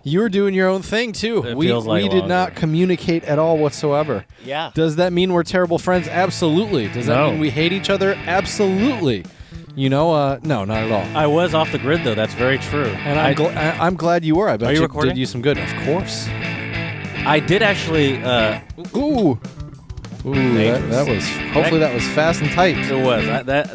You were doing your own thing, too. It We feels like did not longer. communicate at all whatsoever. Yeah. Does that mean we're terrible friends? Absolutely. Does that No. mean we hate each other? Absolutely. You know, no, not at all. I was off the grid, though. That's very true. And I'm glad you were. I bet Are you you recording? did you some good. Of course. I did actually. Ooh. Ooh, that was. Hopefully that was fast and tight. It was.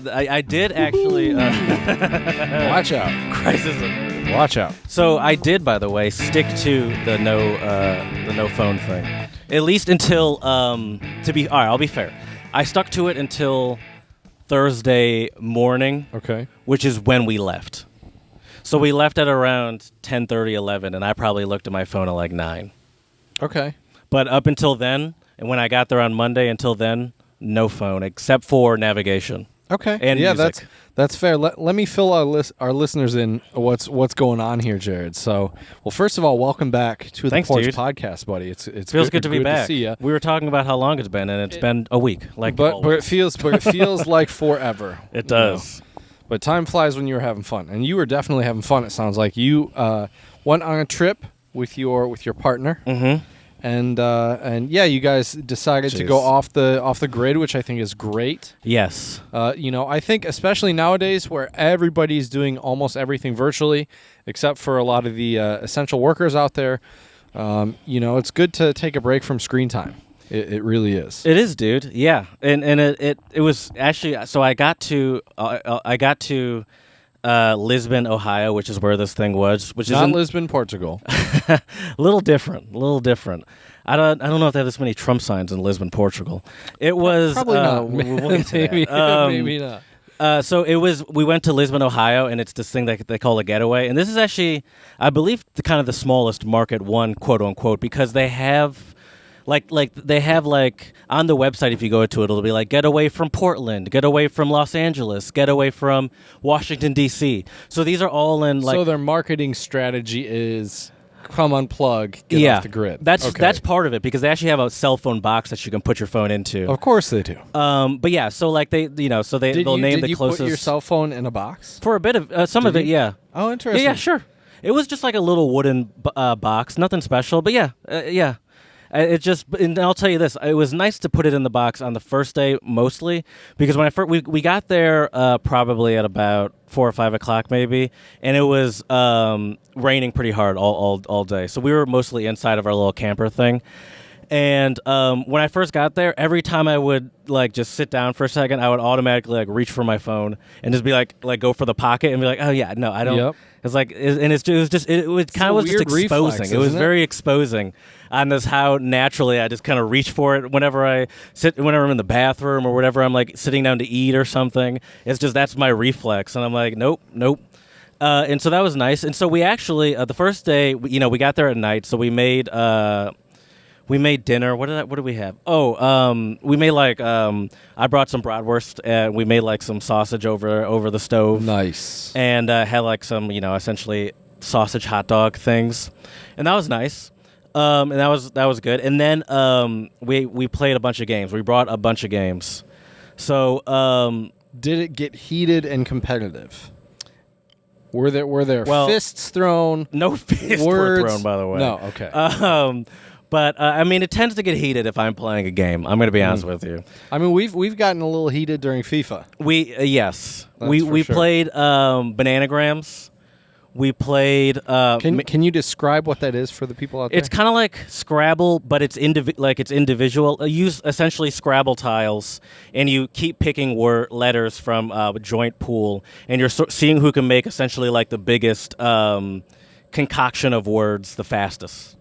I did actually. Watch out. Crisis. Watch out. So I did, by the way, stick to the no phone thing, at least until to be. All right, I'll be fair. I stuck to it until Thursday morning, Okay. which is when we left. So we left at around 10:30, 11, and I probably looked at my phone at like 9. Okay. But up until then, and when I got there on Monday, until then, no phone except for navigation. Okay. And yeah, music. that's fair. Let me fill our listeners in what's going on here, Jared. So, well, first of all, welcome back to the Thanks, Porch dude. Podcast, buddy. It's Feels good to be back. To see ya. We were talking about how long it's been, and it's been a week. But it feels like forever. It does. You know? But time flies when you're having fun, and you were definitely having fun. It sounds like you went on a trip with your partner. Mm-hmm. And yeah, you guys decided to go off the grid, which I think is great. Yes. You know, I think especially nowadays where everybody's doing almost everything virtually, except for a lot of the essential workers out there. You know, it's good to take a break from screen time. It really is. It is, dude. Yeah, and it was actually. So I got to Lisbon, Ohio, which is where this thing was, which is not Lisbon, Portugal. a little different. I don't know if they have this many Trump signs in Lisbon, Portugal. It was Probably not. We'll get to that. Maybe not. So we went to Lisbon, Ohio, and it's this thing that they call a getaway. And this is actually, I believe, the smallest market one, quote unquote, because they have they have on the website, if you go to it, it'll be like getaway from Portland, getaway from Los Angeles, getaway from Washington D.C. So these are all in So their marketing strategy is come unplug, get off the grid. That's part of it, because they actually have a cell phone box that you can put your phone into. Of course they do. But yeah, so they'll name the closest. Did you put your cell phone in a box? For a bit of some of it, yeah. Oh, interesting. Yeah, sure. It was just like a little wooden box, nothing special, but yeah. And I'll tell you this: it was nice to put it in the box on the first day, mostly because when we got there probably at about 4 or 5 o'clock maybe, and it was raining pretty hard all day, so we were mostly inside of our little camper thing. And when I first got there, every time I would just sit down for a second, I would automatically reach for my phone and just be like go for the pocket and be like, oh yeah, no, I don't. Yep. It's it was kind of just exposing. Reflex, it was isn't it? very exposing on this how naturally I just kind of reach for it whenever I'm in the bathroom or whatever I'm sitting down to eat or something. It's just that's my reflex, and I'm like, nope. And so that was nice. And so we actually the first day, we got there at night, so we made dinner. What did we have? We made I brought some bratwurst and we made some sausage over the stove. Nice. And had some essentially sausage hot dog things, and that was nice. And that was good. And then we played a bunch of games. We brought a bunch of games. So did it get heated and competitive? Were there fists thrown? No fists were thrown, by the way. No. Okay. But I mean, it tends to get heated if I'm playing a game. I'm going to be honest with you. I mean, we've gotten a little heated during FIFA. Yes, That's we for sure. played Bananagrams. We played. Can you describe what that is for the people out there? It's kind of like Scrabble, but it's individual. Use essentially Scrabble tiles, and you keep picking letters from a joint pool, and you're seeing who can make essentially the biggest concoction of words the fastest.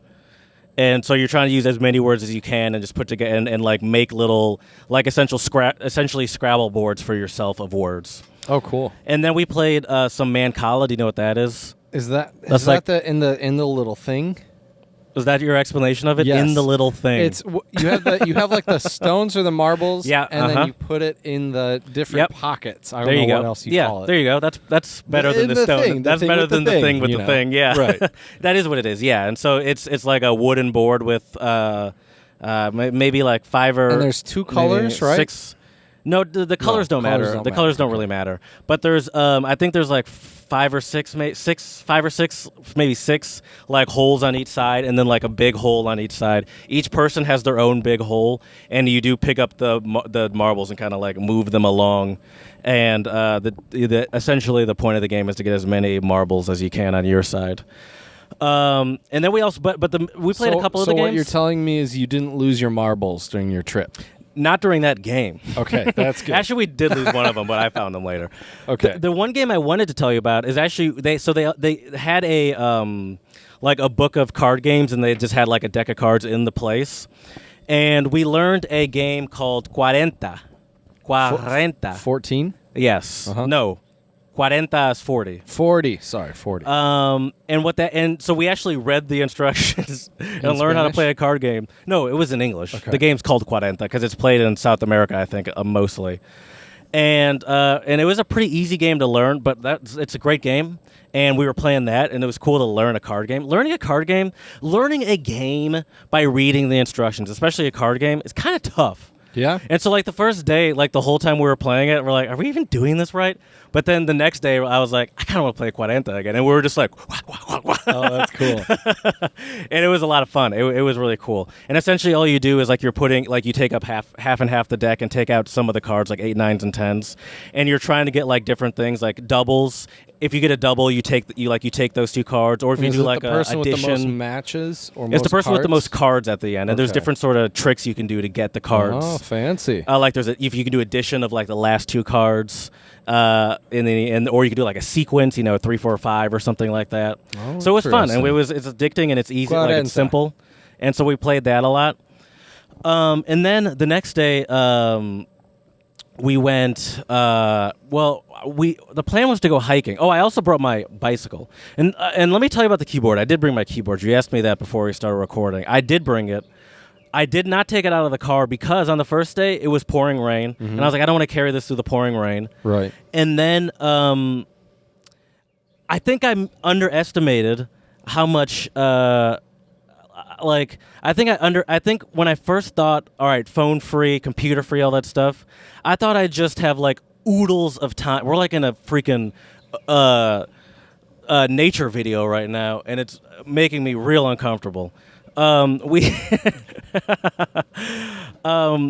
And so you're trying to use as many words as you can and just put together and make little essentially Scrabble boards for yourself of words. Oh, cool. And then we played some Mancala. Do you know what that is? Is that in the little thing? Was that your explanation of it? Yes. In the little thing. It's you have the stones or the marbles, yeah, and then you put it in the different pockets. I don't know what else you call it. There you go. That's better than the stone. Thing, that's better than the thing with the thing. Yeah, right. That is what it is. Yeah, and so it's like a wooden board with maybe 5 or. And there's 2 colors, right? 6. No, the colors don't matter. don't The matter. colors don't Okay. really matter. But there's, I think there's like five or six, maybe six, like holes on each side, and then like a big hole on each side. Each person has their own big hole, and you do pick up the marbles and kind of like move them along. And essentially the point of the game is to get as many marbles as you can on your side. And then we also, we played a couple of the games. So what you're telling me is you didn't lose your marbles during your trip. Not during that game. Okay, that's good. Actually, we did lose one of them, but I found them later. Okay. The one game I wanted to tell you about is actually they had a like a book of card games, and they just had like a deck of cards in the place, and we learned a game called Cuarenta. 14? Yes. Uh-huh. No. Cuarenta is 40. 40. Sorry, 40. And so we actually read the instructions and learned how to Spanish? play a card game. No, it was in English. Okay. The game's called Cuarenta because it's played in South America, I think, mostly. And it was a pretty easy game to learn, but it's a great game. And we were playing that, and it was cool to learn a card game. Learning a game by reading the instructions, especially a card game, is kind of tough. Yeah? And so, like, the first day, like, the whole time we were playing it, we're like, are we even doing this right? But then the next day, I was like, I kind of want to play Cuarenta again. And we were just like, wah. Oh, that's cool. And it was a lot of fun. It was really cool. And essentially, all you do is, like, you take up half and half the deck and take out some of the cards, like 8, 9s, and 10s. And you're trying to get, like, different things, like doubles. If you get a double, you take those two cards. Or if you Is do, it like, the person a with addition. the most matches or It's most the person with the cards? most cards at the end. And there's Okay. different sort of tricks you can do to get the cards. Oh, fancy. Like if you can do addition of like the last two cards, or you can do like a sequence, 3, 4, 5 or something like that. Oh, So it was fun, and interesting. it's addicting and it's easy, like Cuarenta. it's simple, and so we played that a lot. And then the next day, we went. The plan was to go hiking. Oh, I also brought my bicycle, and let me tell you about the keyboard. I did bring my keyboard. You asked me that before we started recording. I did bring it. I did not take it out of the car because on the first day it was pouring rain, and I was like, I don't want to carry this through the pouring rain. Right. And then I think I underestimated how much. I think when I first thought, all right, phone free, computer free, all that stuff, I thought I'd just have like oodles of time. We're like in a freaking nature video right now, and it's making me real uncomfortable.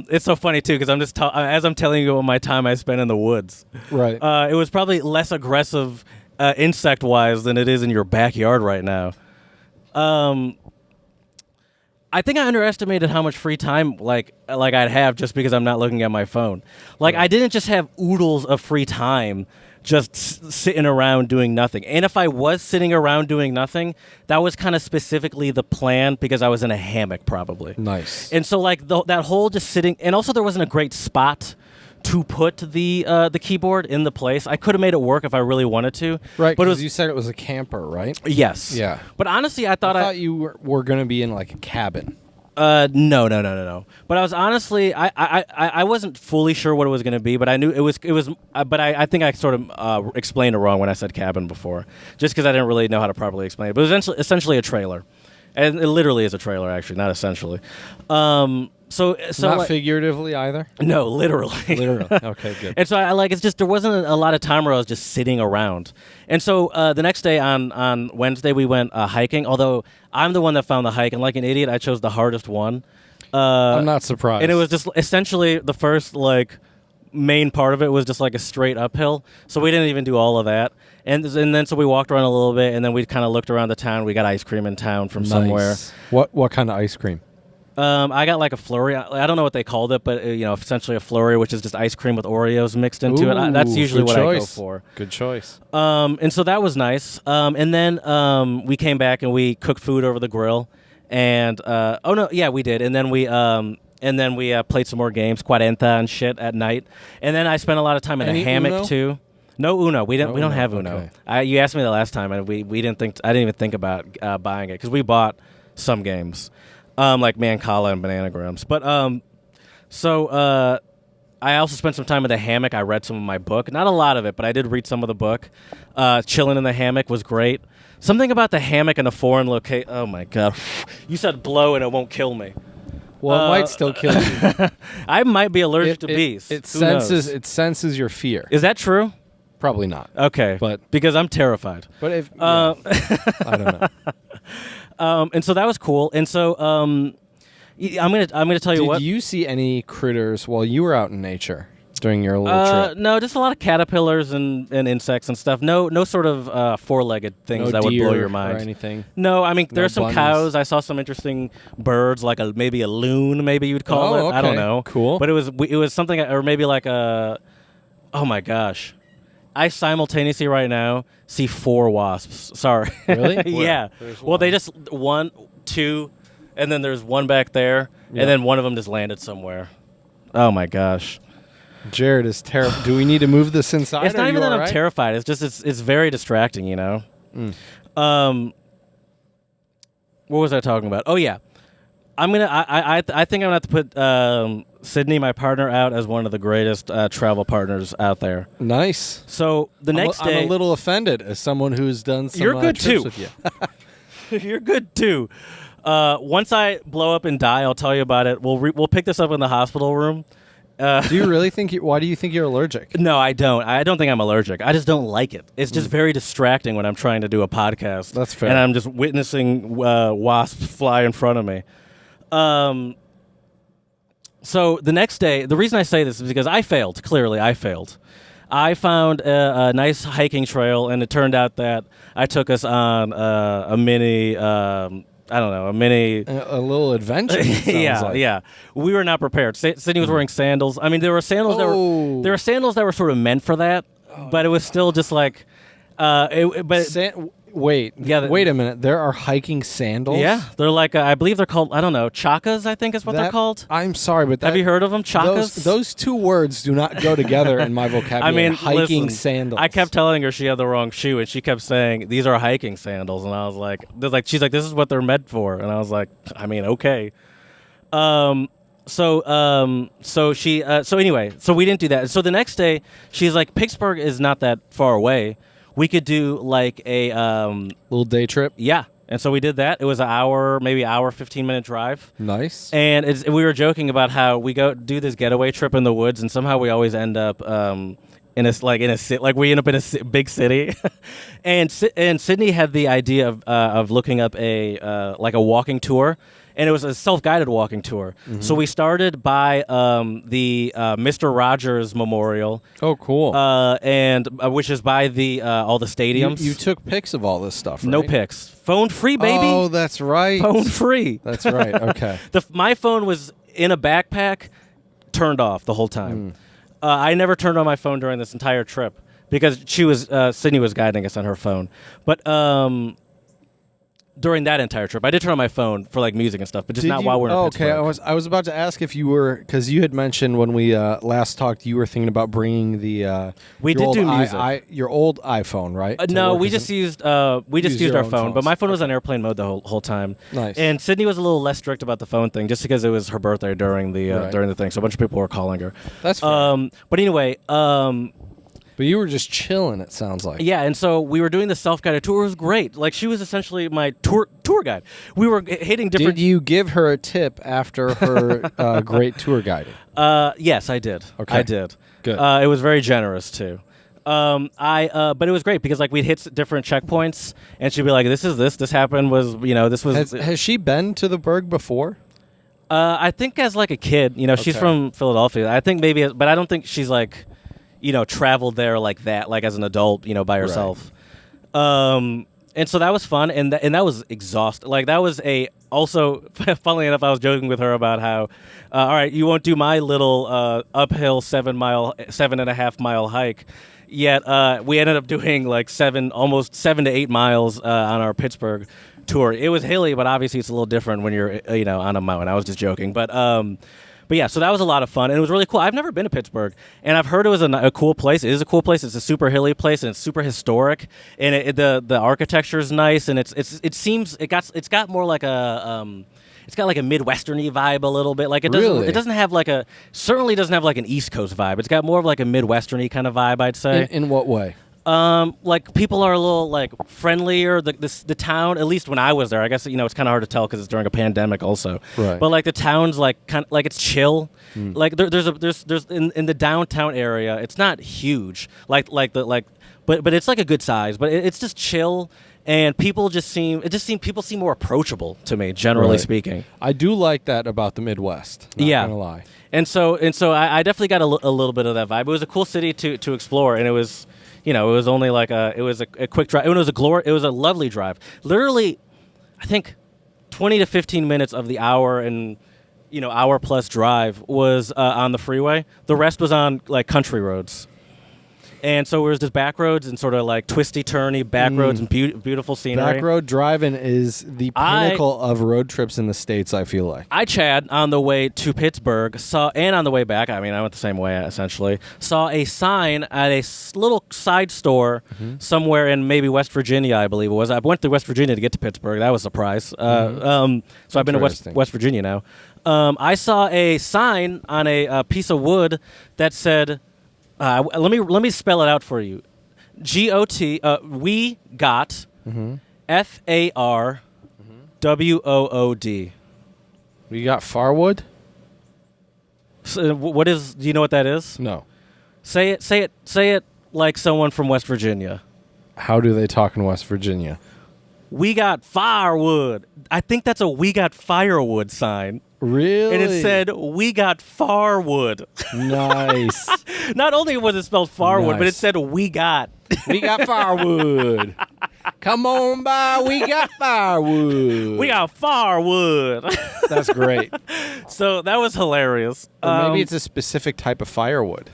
It's so funny too because I'm just as I'm telling you about my time I spent in the woods. Right. It was probably less aggressive insect wise than it is in your backyard right now. I think I underestimated how much free time like I'd have just because I'm not looking at my phone. Like I didn't just have oodles of free time just sitting around doing nothing. And if I was sitting around doing nothing, that was kind of specifically the plan because I was in a hammock probably. Nice. And so like that whole just sitting, and also there wasn't a great spot to put the keyboard in the place. I could have made it work if I really wanted to. Right, but it because was you said it was a camper, right? yes. Yeah. But honestly, I I thought thought you were going to be in like a cabin. No. But I was honestly, I wasn't fully sure what it was going to be, but I knew it was. But I think I sort of explained it wrong when I said cabin before, just because I didn't really know how to properly explain it. But it was essentially a trailer, and it literally is a trailer, actually, not essentially. So Not like, figuratively either? no, literally. Literally. Okay, good. And so it's just there wasn't a lot of time where I was just sitting around. And so the next day on Wednesday we went hiking. Although I'm the one that found the hike, and like an idiot, I chose the hardest one. I'm not surprised. And it was just essentially the first like main part of it was just like a straight uphill. So we didn't even do all of that. And then so we walked around a little bit, and then we kind of looked around the town. We got ice cream in town from somewhere. Nice. What kind of ice cream? I got like a flurry. I don't know what they called it, but essentially a flurry, which is just ice cream with Oreos mixed into it. That's usually good what I go choice. for. Good choice. And so that was nice. And then we came back and we cooked food over the grill. And we did. And then we played some more games, Cuarenta and shit at night. And then I spent a lot of time in Any a hammock Uno? too. No Uno. We don't Uno, have Uno. okay. You asked me the last time, and we didn't think. I didn't even think about buying it because we bought some games. Like Mancala and Bananagrams. But I also spent some time in the hammock. I read some of my book. Not a lot of it, but I did read some of the book. Chilling in the hammock was great. Something about the hammock in a foreign location. Oh, my God. You said blow and it won't kill me. Well, it might still kill you. I might be allergic to bees. It Who knows? senses your fear. Is that true? Probably not. Okay, But because I'm terrified. but if I don't know. And so that was cool. And so I'm gonna tell you Did what. you see any critters while you were out in nature during your little trip? No, just a lot of caterpillars and insects and stuff. No sort of four-legged things No that would blow deer your mind. or anything? No, I mean No there's some bunnies? cows. I saw some interesting birds, like maybe a loon, maybe you'd call Oh, it. I don't okay. know. Cool. But it was something, or maybe like a. Oh my gosh, I simultaneously right now see 4 wasps. Sorry. Really? Yeah. There's Well, they one. just 1, 2, and then there's one back there, Yeah. and then one of them just landed somewhere. Oh my gosh. Jared is terrible. Do we need to move this inside? It's not Are even you that all I'm right? terrified. It's just it's very distracting, you know. What was I talking about? Oh yeah, I think I'm gonna have to put Sydney, my partner, out as one of the greatest travel partners out there. Nice. So the next day, I'm a little offended as someone who's done some You're good trips too. with you. you're good too. Once I blow up and die, I'll tell you about it. We'll pick this up in the hospital room. Do you really think? Why do you think you're allergic? No, I don't. I don't think I'm allergic. I just don't like it. It's just very distracting when I'm trying to do a podcast. That's fair. And I'm just witnessing wasps fly in front of me. So the next day, the reason I say this is because I failed. Clearly, I failed. I found a nice hiking trail, and it turned out that I took us on a mini. I don't know, a mini. A little adventure. it sounds Yeah, like. yeah. We were not prepared. Sydney was wearing sandals. I mean, there were sandals Oh. there were sandals that were sort of meant for that, but it was still just like, Wait. Yeah, Wait a minute. There are hiking sandals. yeah, they're like I believe they're called, I don't know, chakas, I think is what they're That- called. I'm sorry, but Have you heard of them, chakas? Those two words do not go together in my vocabulary. I mean, hiking listen, sandals. I kept telling her she had the wrong shoe, and she kept saying these are hiking sandals, and I was like, she's like, this is what they're meant for, and I was like, I mean, okay. So anyway, so we didn't do that. So the next day, she's like, Pittsburgh is not that far away. We could do like a little day trip. yeah. And so we did that. It was an hour, maybe 15-minute drive. Nice. And we were joking about how we go do this getaway trip in the woods, and somehow we always end up we end up in a big city. and Sydney had the idea of looking up a walking tour. And it was a self-guided walking tour. Mm-hmm. So we started by the Mr. Rogers Memorial. Oh, cool. And which is by the all the stadiums. You took pics of all this stuff, right? No pics. Phone free, baby. Oh, that's right. Phone free. That's right. Okay. My phone was in a backpack, turned off the whole time. I never turned on my phone during this entire trip because Sydney was guiding us on her phone. But during that entire trip, I did turn on my phone for like music and stuff, but just not while we're in Pittsburgh. Okay. I was about to ask if you were, because you had mentioned when we last talked, you were thinking about bringing the We your did old do music. your old iPhone, right? To No, work we as just an- used your our own phone, but phones. my phone was on airplane mode the whole time. Nice. And Sydney was a little less strict about the phone thing, just because it was her birthday during the Right. thing, so a bunch of people were calling her. That's fair. But anyway, But you were just chilling. It sounds like. yeah, and so we were doing the self-guided tour. It was great. Like she was essentially my tour guide. We were hitting different. Did you give her a tip after her great tour guiding? Yes, I did. Okay. I did. Good. It was very generous too. But it was great because like we'd hit different checkpoints, and she'd be like, "This happened. This was." Has she been to the Berg before? I think as like a kid, she's Okay. from Philadelphia. I think maybe, but I don't think she's like, traveled there like that, like as an adult, by herself. And so that was fun, and that was exhausting. Like that was also, funnily enough, I was joking with her about how, all right, you won't do my little uphill 7.5 mile hike. Yet we ended up doing like almost 7 to 8 miles on our Pittsburgh tour. It was hilly, but obviously it's a little different when you're on a mountain. I was just joking, but yeah, so that was a lot of fun, and it was really cool. I've never been to Pittsburgh, and I've heard it was a cool place. It is a cool place. It's a super hilly place, and it's super historic, and the architecture is nice, and it's got more like a it's got like a Midwestern-y vibe a little bit. Like it doesn't Really? it doesn't have like certainly doesn't have like an East Coast vibe. It's got more of like a Midwestern-y kind of vibe, I'd say. In what way? Like people are a little like friendlier. The town, at least when I was there, I guess it's kind of hard to tell because it's during a pandemic also. Right. But like the town's like kind of like it's chill. Like there's in the downtown area, it's not huge. But it's like a good size. But it's just chill, and people seem more approachable to me, generally Right. speaking. I do like that about the Midwest. Not Yeah. gonna lie. And so I definitely got a little bit of that vibe. It was a cool city to explore, and it was. It was only like a quick drive. It was a lovely drive. Literally, I think 20 to 15 minutes of the hour and hour plus drive was on the freeway. The rest was on like country roads. And so it was just back roads and sort of like twisty turny back roads and beautiful scenery. Back road driving is the pinnacle of road trips in the States, I feel like. I, Chad, on the way to Pittsburgh, and on the way back, I went the same way, essentially, saw a sign at a little side store somewhere in maybe West Virginia, I believe it was. I went to West Virginia to get to Pittsburgh. That was a surprise. So I've been to West Virginia now. I saw a sign on a piece of wood that said, let me spell it out for you. GOT, we got FARWOOD. We got Farwood? So what is? Do you know what that is? No. Say it like someone from West Virginia. How do they talk in West Virginia? We got firewood. I think that's a we got firewood sign. Really? And it said, we got farwood. Nice. Not only was it spelled farwood, Nice. but it said, we got. We got firewood. Come on by, we got firewood. We got firewood. That's great. So that was hilarious. Or maybe it's a specific type of firewood.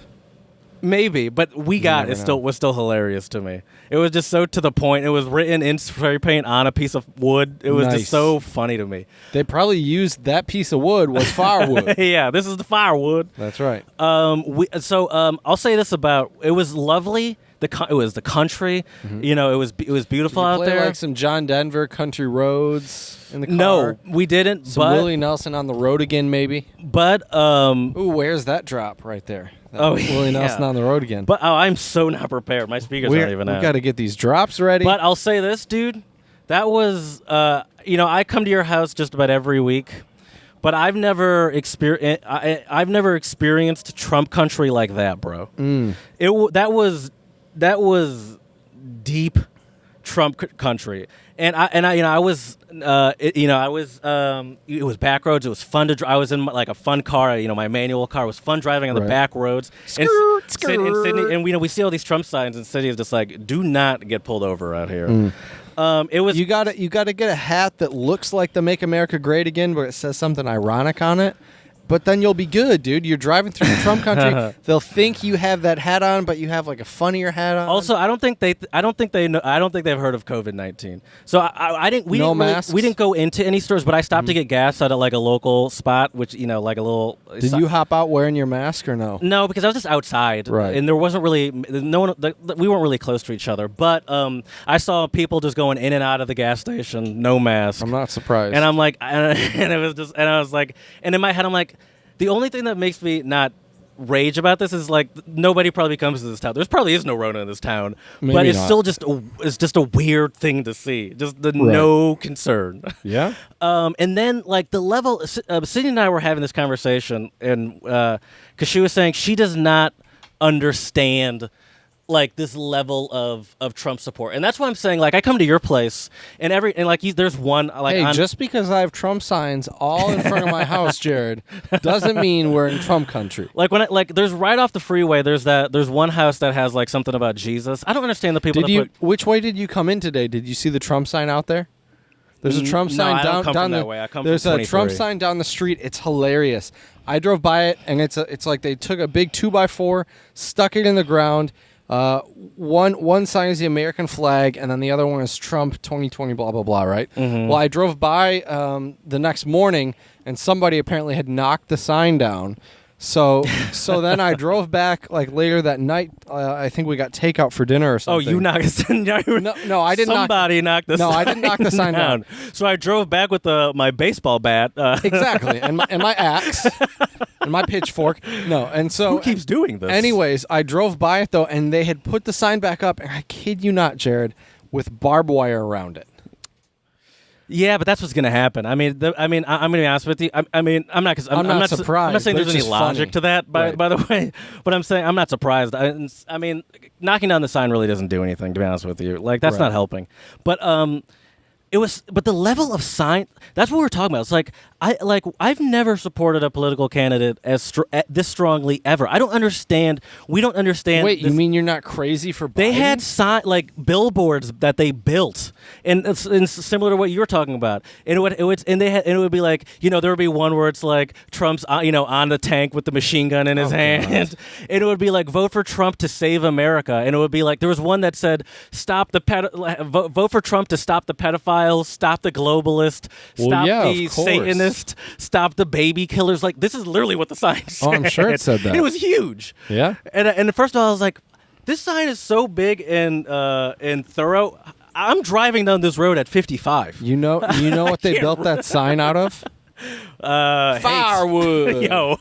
Maybe, but we got never it know. was still hilarious to me. It was just so to the point. It was written in spray paint on a piece of wood. It was Nice. just so funny to me. They probably used that piece of wood was firewood. Yeah, this is the firewood. That's right. I'll say this about it was lovely. It was the country. It was beautiful Did you out play there. like some John Denver country roads in the car? No, we didn't. Some Willie Nelson on the road again, maybe. But Ooh, where's that drop right there? Willie Nelson yeah. on the road again. I'm so not prepared. My speakers aren't even we out. got to get these drops ready. But I'll say this, dude. That was, I come to your house just about every week, but I've never experienced Trump country like that, bro. That was deep Trump country, and it was back roads. It was fun to drive. I was in like a fun car, my manual car. It was fun driving on the Right. back roads. In Sydney, and we see all these Trump signs in cities, just like do not get pulled over out here. It was you got to get a hat that looks like the Make America Great Again, but it says something ironic on it. But then you'll be good, dude. You're driving through the Trump country. They'll think you have that hat on, but you have like a funnier hat on. Also, I don't think they've heard of COVID-19. So I didn't. We No didn't really- masks? we didn't go into any stores, but I stopped to get gas at like a local spot, which like a little. Did you hop out wearing your mask or no? No, because I was just outside, Right. and there wasn't really no one. We weren't really close to each other, but I saw people just going in and out of the gas station, no mask. I'm not surprised. And I'm like, and it was just, and I was like, and in my head, I'm like, the only thing that makes me not rage about this is like nobody probably comes to this town. There probably is no Rona in this town, Maybe but it's not. still just a weird thing to see. Just the no concern. Yeah? And then like the level, Sydney and I were having this conversation, and because she was saying she does not understand like this level of Trump support, and that's why I'm saying like I come to your place and there's one like Hey, just because I have Trump signs all in front of my house, Jared, doesn't mean we're in Trump country. like when there's right off the freeway there's one house that has like something about Jesus. I don't understand the people Which way did you come in today? Did you see the Trump sign out there? There's a Trump No, sign I don't come down from the that way. I come There's from a Trump 23. sign down the street. It's hilarious. I drove by it, and it's like they took a big 2x4, stuck it in the ground. One sign is the American flag, and then the other one is Trump 2020 blah blah blah. Right. Mm-hmm. Well, I drove by the next morning, and somebody apparently had knocked the sign down. So then I drove back like later that night. I think we got takeout for dinner or Oh, something. you knocked No, I didn't. Somebody knocked the No, sign I didn't knock the sign down. So I drove back with my baseball bat. Exactly, and my axe and my pitchfork. No, and so Who keeps doing this? Anyways, I drove by it though, and they had put the sign back up, and I kid you not, Jared, with barbed wire around it. Yeah, but that's what's going to happen. I mean, I'm going to be honest with you. I'm not surprised. I'm not saying but there's it's any just logic funny. to that, by the way. But I'm saying I'm not surprised. I mean, knocking down the sign really doesn't do anything, to be honest with you. Like, that's Right. not helping. But but the level of sign, that's what we're talking about. It's like I've never supported a political candidate this strongly ever. I don't understand. We don't understand. Wait, you this- mean you're not crazy for Biden? They had like billboards that they built, and it's similar to what you were talking about. And it would be like, there would be one where it's like Trump's on the tank with the machine gun in his hand, God. and it would be like vote for Trump to save America, and it would be like there was one that said vote for Trump to stop the pedophiles, stop the globalists, Well, stop yeah, the of course. Satanists, stop the baby killers. Like, this is literally what the sign said. Oh, I'm sure it said that. It was huge. Yeah. And first of all, I was like, this sign is so big and thorough. I'm driving down this road at 55. You know what they built that sign out of? Firewood. Yo,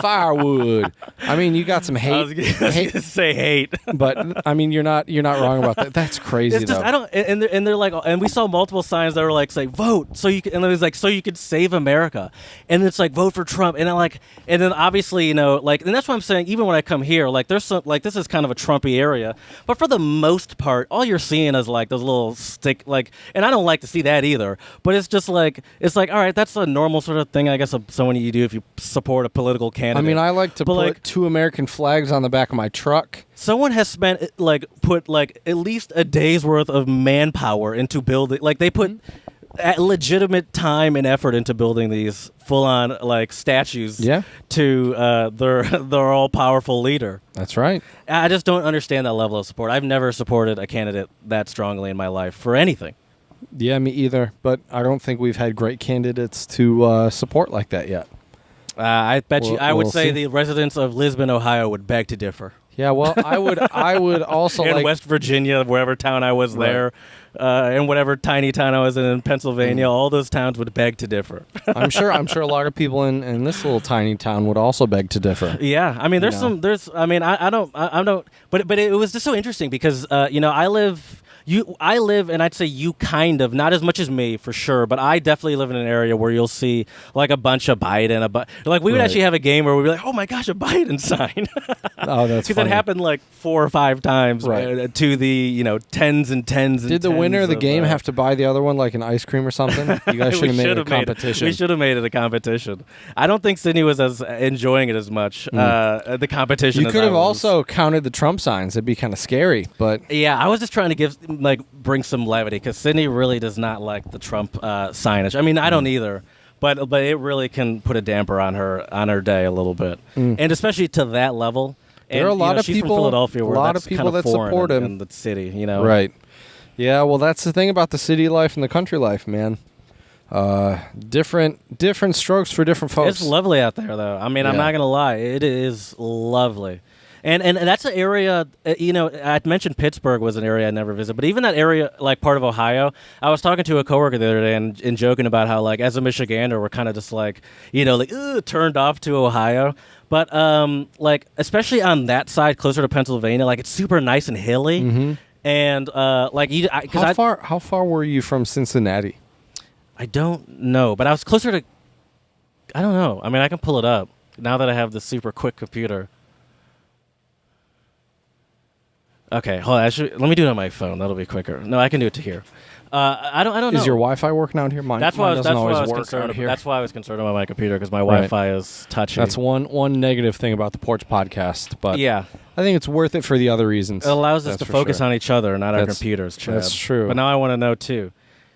Firewood. I mean, you got some I was hate, gonna say hate. but I mean, you're not wrong about that. That's crazy It's just though. I don't, and they're like, and we saw multiple signs that were like, say vote so you can, and it was like so you could save America, and it's like vote for Trump, and and then obviously and that's what I'm saying. Even when I come here, like there's some this is kind of a Trumpy area, but for the most part, all you're seeing is like those little stick and I don't like to see that either. But it's just like all right, that's a normal sort of thing, I guess, of someone you do if you support a political I candidate. mean, I like to But, put 2 American flags on the back of my truck. someone has spent put at least a day's worth of manpower into building. Like they put legitimate time and effort into building these full-on statues. Yeah. To their all-powerful leader. That's right. I just don't understand that level of support. I've never supported a candidate that strongly in my life for anything. Yeah, me either. But I don't think we've had great candidates to support like that yet. I bet you. I would we'll say see. the residents of Lisbon, Ohio, would beg to differ. Yeah, well, I would also In like. West Virginia, wherever town I was Right. there, and whatever tiny town I was in Pennsylvania, all those towns would beg to differ. I'm sure a lot of people in this little tiny town would also beg to differ. Yeah, I mean, You know. I don't, but it was just so interesting because, I live, and I'd say you kind of, not as much as me for sure, but I definitely live in an area where you'll see like a bunch of Biden, we would Right. actually have a game where we'd be like, oh my gosh, a Biden sign. Oh, that's Because funny. it happened like 4 or 5 times Right. To the tens and tens. And Did the tens winner of the game uh, have to buy the other one like an ice cream or something? You guys should have made it a competition. We should have made it a competition. I don't think Sydney was as enjoying it as much. The competition. You as could I have was. also counted the Trump signs. It'd be kind of scary, but Yeah, I was just trying to bring some levity because Sydney really does not like the Trump signage. I mean, I don't either, but it really can put a damper on her day a little bit, and especially to that level. There are a lot of she's people- from Philadelphia, where a lot that's of people kind of that foreign support him. in the city. You know, right. Yeah, well, that's the thing about the city life and the country life, man. Different strokes for different folks. It's lovely out there, though. I mean, I'm Yeah. not gonna lie, it is lovely. And that's an area, I mentioned Pittsburgh was an area I never visited, but even that area, like part of Ohio, I was talking to a coworker the other day and joking about how, like, as a Michigander, we're kind of just like, turned off to Ohio. But, especially on that side, closer to Pennsylvania, like, it's super nice and hilly. Mm-hmm. And, How far were you from Cincinnati? I don't know, but I was closer to, I don't know. I mean, I can pull it up now that I have this super quick computer. Okay, hold on. Let me do it on my phone. That'll be quicker. No, I can do it to here. I don't know. Is your Wi-Fi working out here? Mine, That's why I was, doesn't that's why I always was work concerned. out here. That's why I was concerned about my computer because my Right. Wi-Fi is touchy. That's one negative thing about the Porch podcast, but yeah. I think it's worth it for the other reasons. It allows us That's to for focus sure. on each other, not our That's- computers. Chad. that's true. But now I want to know too.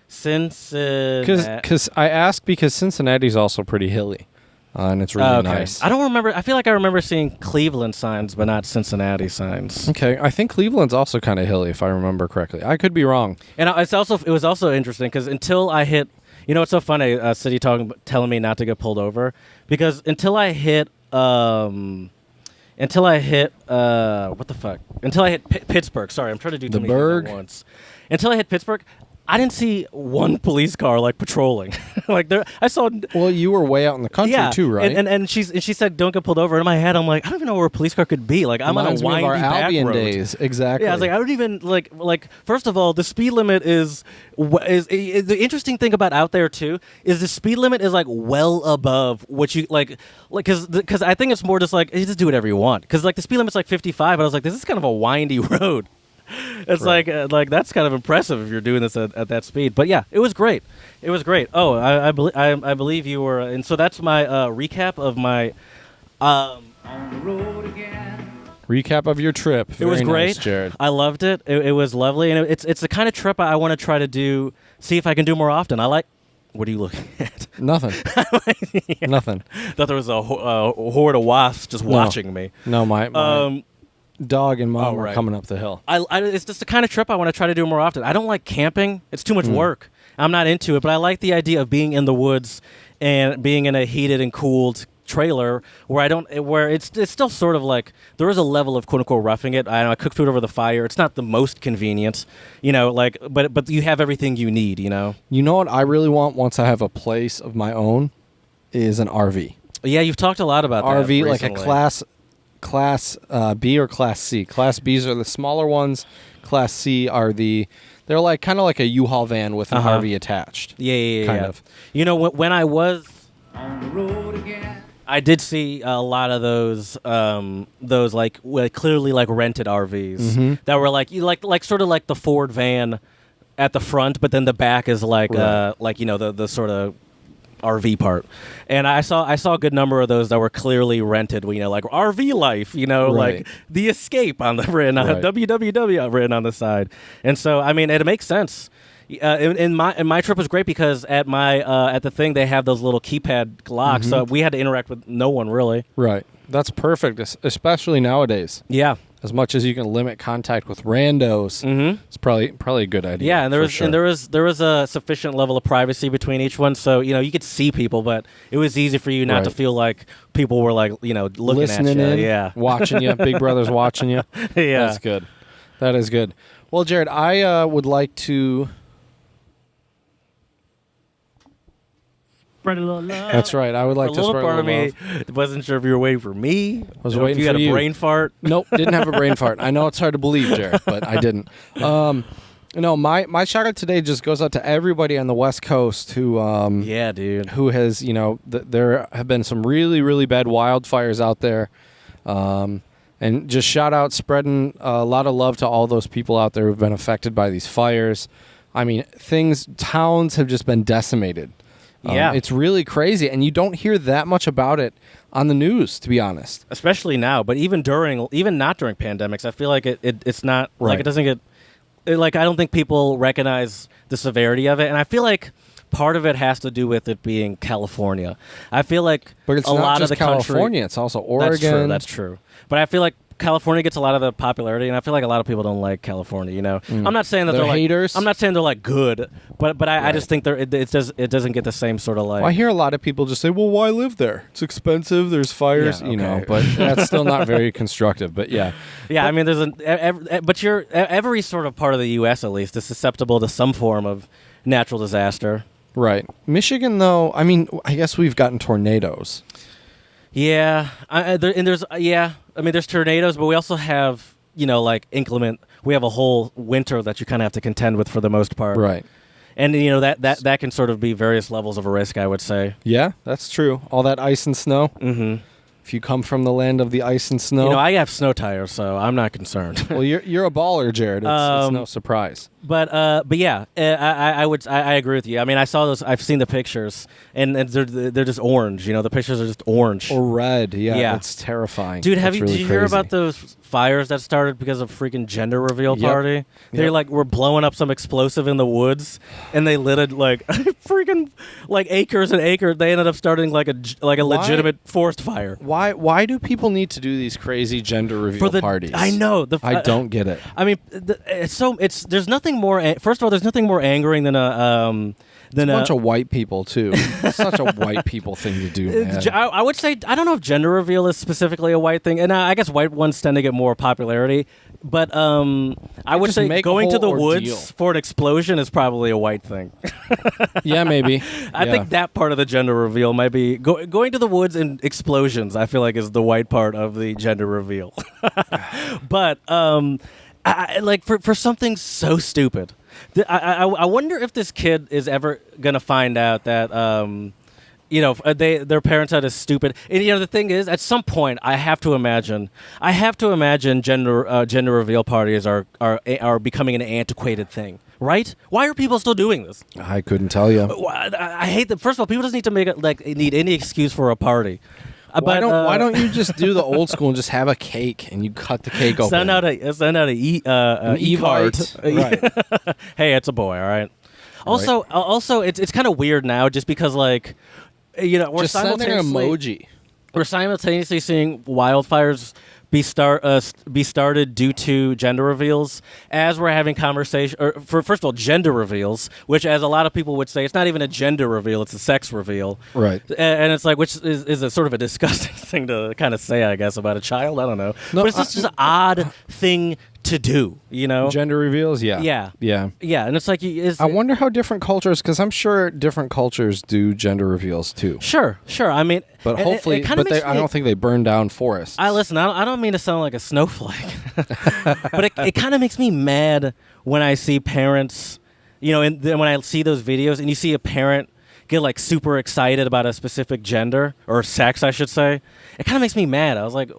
Cincinnati. Because I ask because Cincinnati's also pretty hilly, and it's really Okay. nice. I don't remember. I feel like I remember seeing Cleveland signs, but not Cincinnati signs. Okay, I think Cleveland's also kind of hilly, if I remember correctly. I could be wrong. And it was also interesting because until I hit, it's so funny, City telling me not to get pulled over because until I hit until I hit what the fuck? Until I hit Pittsburgh. Sorry, I'm trying to do The too many things Berg? at once. Until I hit Pittsburgh, I didn't see one police car like patrolling. Like there, I saw. Well, you were way out in the country Yeah, too, right? and she said don't get pulled over. In my head, I'm like, I don't even know where a police car could be. Like I'm on a Reminds me windy of our back Albion road. days. Exactly. Yeah, I was like, I don't even like. First of all, the speed limit is the interesting thing about out there too is the speed limit is like well above what you like because I think it's more just like you just do whatever you want because like the speed limit's like 55. But I was like, this is kind of a windy road. It's Right. like that's kind of impressive if you're doing this at that speed. But yeah, it was great. It was great. Oh, I believe you were, and so that's my recap of my. On the road again. Recap of your trip. It was Very great, nice, Jared. I loved it. It was lovely, and it's the kind of trip I want to try to do. See if I can do more often. I like. What are you looking at? Nothing. Yeah. Nothing. Thought there was a horde of wasps just watching me. No, my dog and mom were right. coming up the hill. It's just the kind of trip I want to try to do more often. I don't like camping. It's too much work. I'm not into it, but I like the idea of being in the woods and being in a heated and cooled trailer where it's still sort of like there is a level of quote unquote roughing it. I cook food over the fire. It's not the most convenient, like but you have everything you need, You know what I really want once I have a place of my own is an RV. Yeah, you've talked a lot about that RV, like a recently. class B or class C. Class Bs are the smaller ones. Class C are they're like kind of like a U-Haul van with an RV attached. Yeah. Kind of. When I was on the road again, I did see a lot of those like clearly like rented RVs that were like sort of like the Ford van at the front, but then the back is like Right. the sort of RV part. And I saw a good number of those that were clearly rented, like RV life, Right. like the Escape on the written Right. www written on the side. And so I mean it makes sense. In my trip was great because at the thing they have those little keypad locks, so we had to interact with no one really. Right. That's perfect, especially nowadays. Yeah. As much as you can limit contact with randos, it's probably a good idea. Yeah, and there was was a sufficient level of privacy between each one, so you could see people, but it was easy for you not to Right. feel like people were like looking listening at you. in, Yeah, watching you. Big Brother's watching you. yeah. That's good. That is good. Well, Jared, I would like to. Spread a little love. That's right. I would like a to little spread part a of me love. wasn't sure if you were waiting for me. Was or waiting if you for had you. a brain fart. Nope, didn't have a brain fart. I know it's hard to believe, Jared, but I didn't. No, my shout out today just goes out to everybody on the West Coast who Yeah, dude. who has there have been some really really bad wildfires out there, and just shout out spreading a lot of love to all those people out there who've been affected by these fires. I mean, towns have just been decimated. Yeah. It's really crazy, and you don't hear that much about it on the news, to be honest. Especially now, but even not during pandemics, I feel like it's not like Right. it doesn't get like I don't think people recognize the severity of it, and I feel like part of it has to do with it being California. I feel like But it's a not lot just of the California; country, it's also Oregon. That's true. But I feel like California gets a lot of the popularity, and I feel like a lot of people don't like California. I'm not saying that They're they're like haters? I'm not saying they're like good, but I Right. just think it doesn't get the same sort of like. Well, I hear a lot of people just say, "Well, why live there? It's expensive. There's fires, Yeah, okay. But that's still not very constructive. But yeah, Yeah, I mean, but every sort of part of the U.S. at least is susceptible to some form of natural disaster. right. Michigan, though, I mean, I guess we've gotten tornadoes. Yeah, there's tornadoes, but we also have like inclement. We have a whole winter that you kind of have to contend with for the most part. Right. And that can sort of be various levels of a risk, I would say. Yeah, that's true. All that ice and snow. Mm-hmm. If you come from the land of the ice and snow, I have snow tires, so I'm not concerned. well, you're a baller, Jared. It's no surprise. But yeah, I agree with you. I mean, I saw those. I've seen the pictures, and they're just orange. The pictures are just orange. Or red. Yeah, Yeah. it's terrifying. Dude, That's did really you hear crazy. about those fires that started because of freaking gender reveal Yep. party? They Yep. were blowing up some explosive in the woods, and they lit it like freaking like acres and acres. They ended up starting like a legitimate forest fire. Why do people need to do these crazy gender reveal parties? I know. I don't get it. I mean, there's nothing more. First of all, there's nothing more angering than Then a bunch of white people too. Such a white people thing to do, man. I would say I don't know if gender reveal is specifically a white thing, and I guess white ones tend to get more popularity. But I would just say make a going to the whole ordeal. woods for an explosion is probably a white thing. Yeah, maybe. I think that part of the gender reveal might be going to the woods and explosions. I feel like is the white part of the gender reveal. But I like for something so stupid. I wonder if this kid is ever gonna find out that their parents had a stupid. And the thing is, at some point, I have to imagine gender reveal parties are becoming an antiquated thing. Right? Why are people still doing this? I couldn't tell you. I hate that. First of all, people just need to need any excuse for a party. Why don't you just do the old school and just have a cake and you cut the cake open? Send out an e-card. Right. Hey, it's a boy. All right. Also, it's kind of weird now, just because we're just send an emoji. We're simultaneously seeing wildfires be started due to gender reveals, as we're having conversation. First of all, gender reveals, which, as a lot of people would say, it's not even a gender reveal; it's a sex reveal. Right. And it's like, which is a sort of a disgusting thing to kind of say, I guess, about a child. I don't know, but it's just an odd thing to do, Gender reveals, yeah. And it's like, I wonder how different cultures, because I'm sure different cultures do gender reveals too. Sure. I mean, but hopefully, I don't think they burn down forests. I don't mean to sound like a snowflake, but it kind of makes me mad when I see parents, and then when I see those videos and you see a parent get like super excited about a specific gender or sex, I should say. It kind of makes me mad. I was like,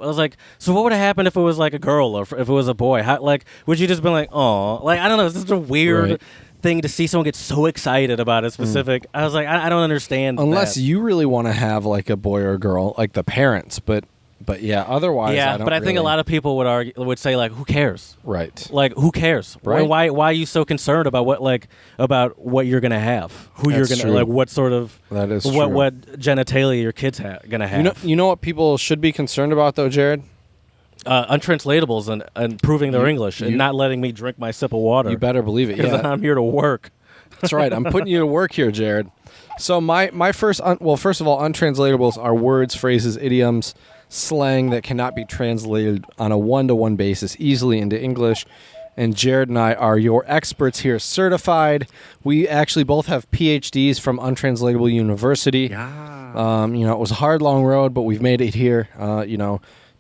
so what would have happened if it was like a girl or if it was a boy? How, would you just been like, oh, I don't know. It's just a weird thing to see someone get so excited about a specific. I was like, I don't understand. Unless you really want to have like a boy or a girl, like the parents, but yeah, otherwise, I think a lot of people would say like, who cares? Right. Like, who cares? Right. Why are you so concerned about what you're gonna have? Who That's you're gonna true. like? What sort of that is what true. what genitalia your kids gonna have? You know what people should be concerned about though, Jared? Untranslatables and improving their English and not letting me drink my sip of water. You better believe it. Because I'm here to work. That's right. I'm putting you to work here, Jared. So my first first of all, untranslatables are words, phrases, idioms, slang that cannot be translated on a one-to-one basis easily into English. And Jared and I are your experts here, certified. We actually both have PhDs from Untranslatable University. Yeah. It was a hard, long road, but we've made it here.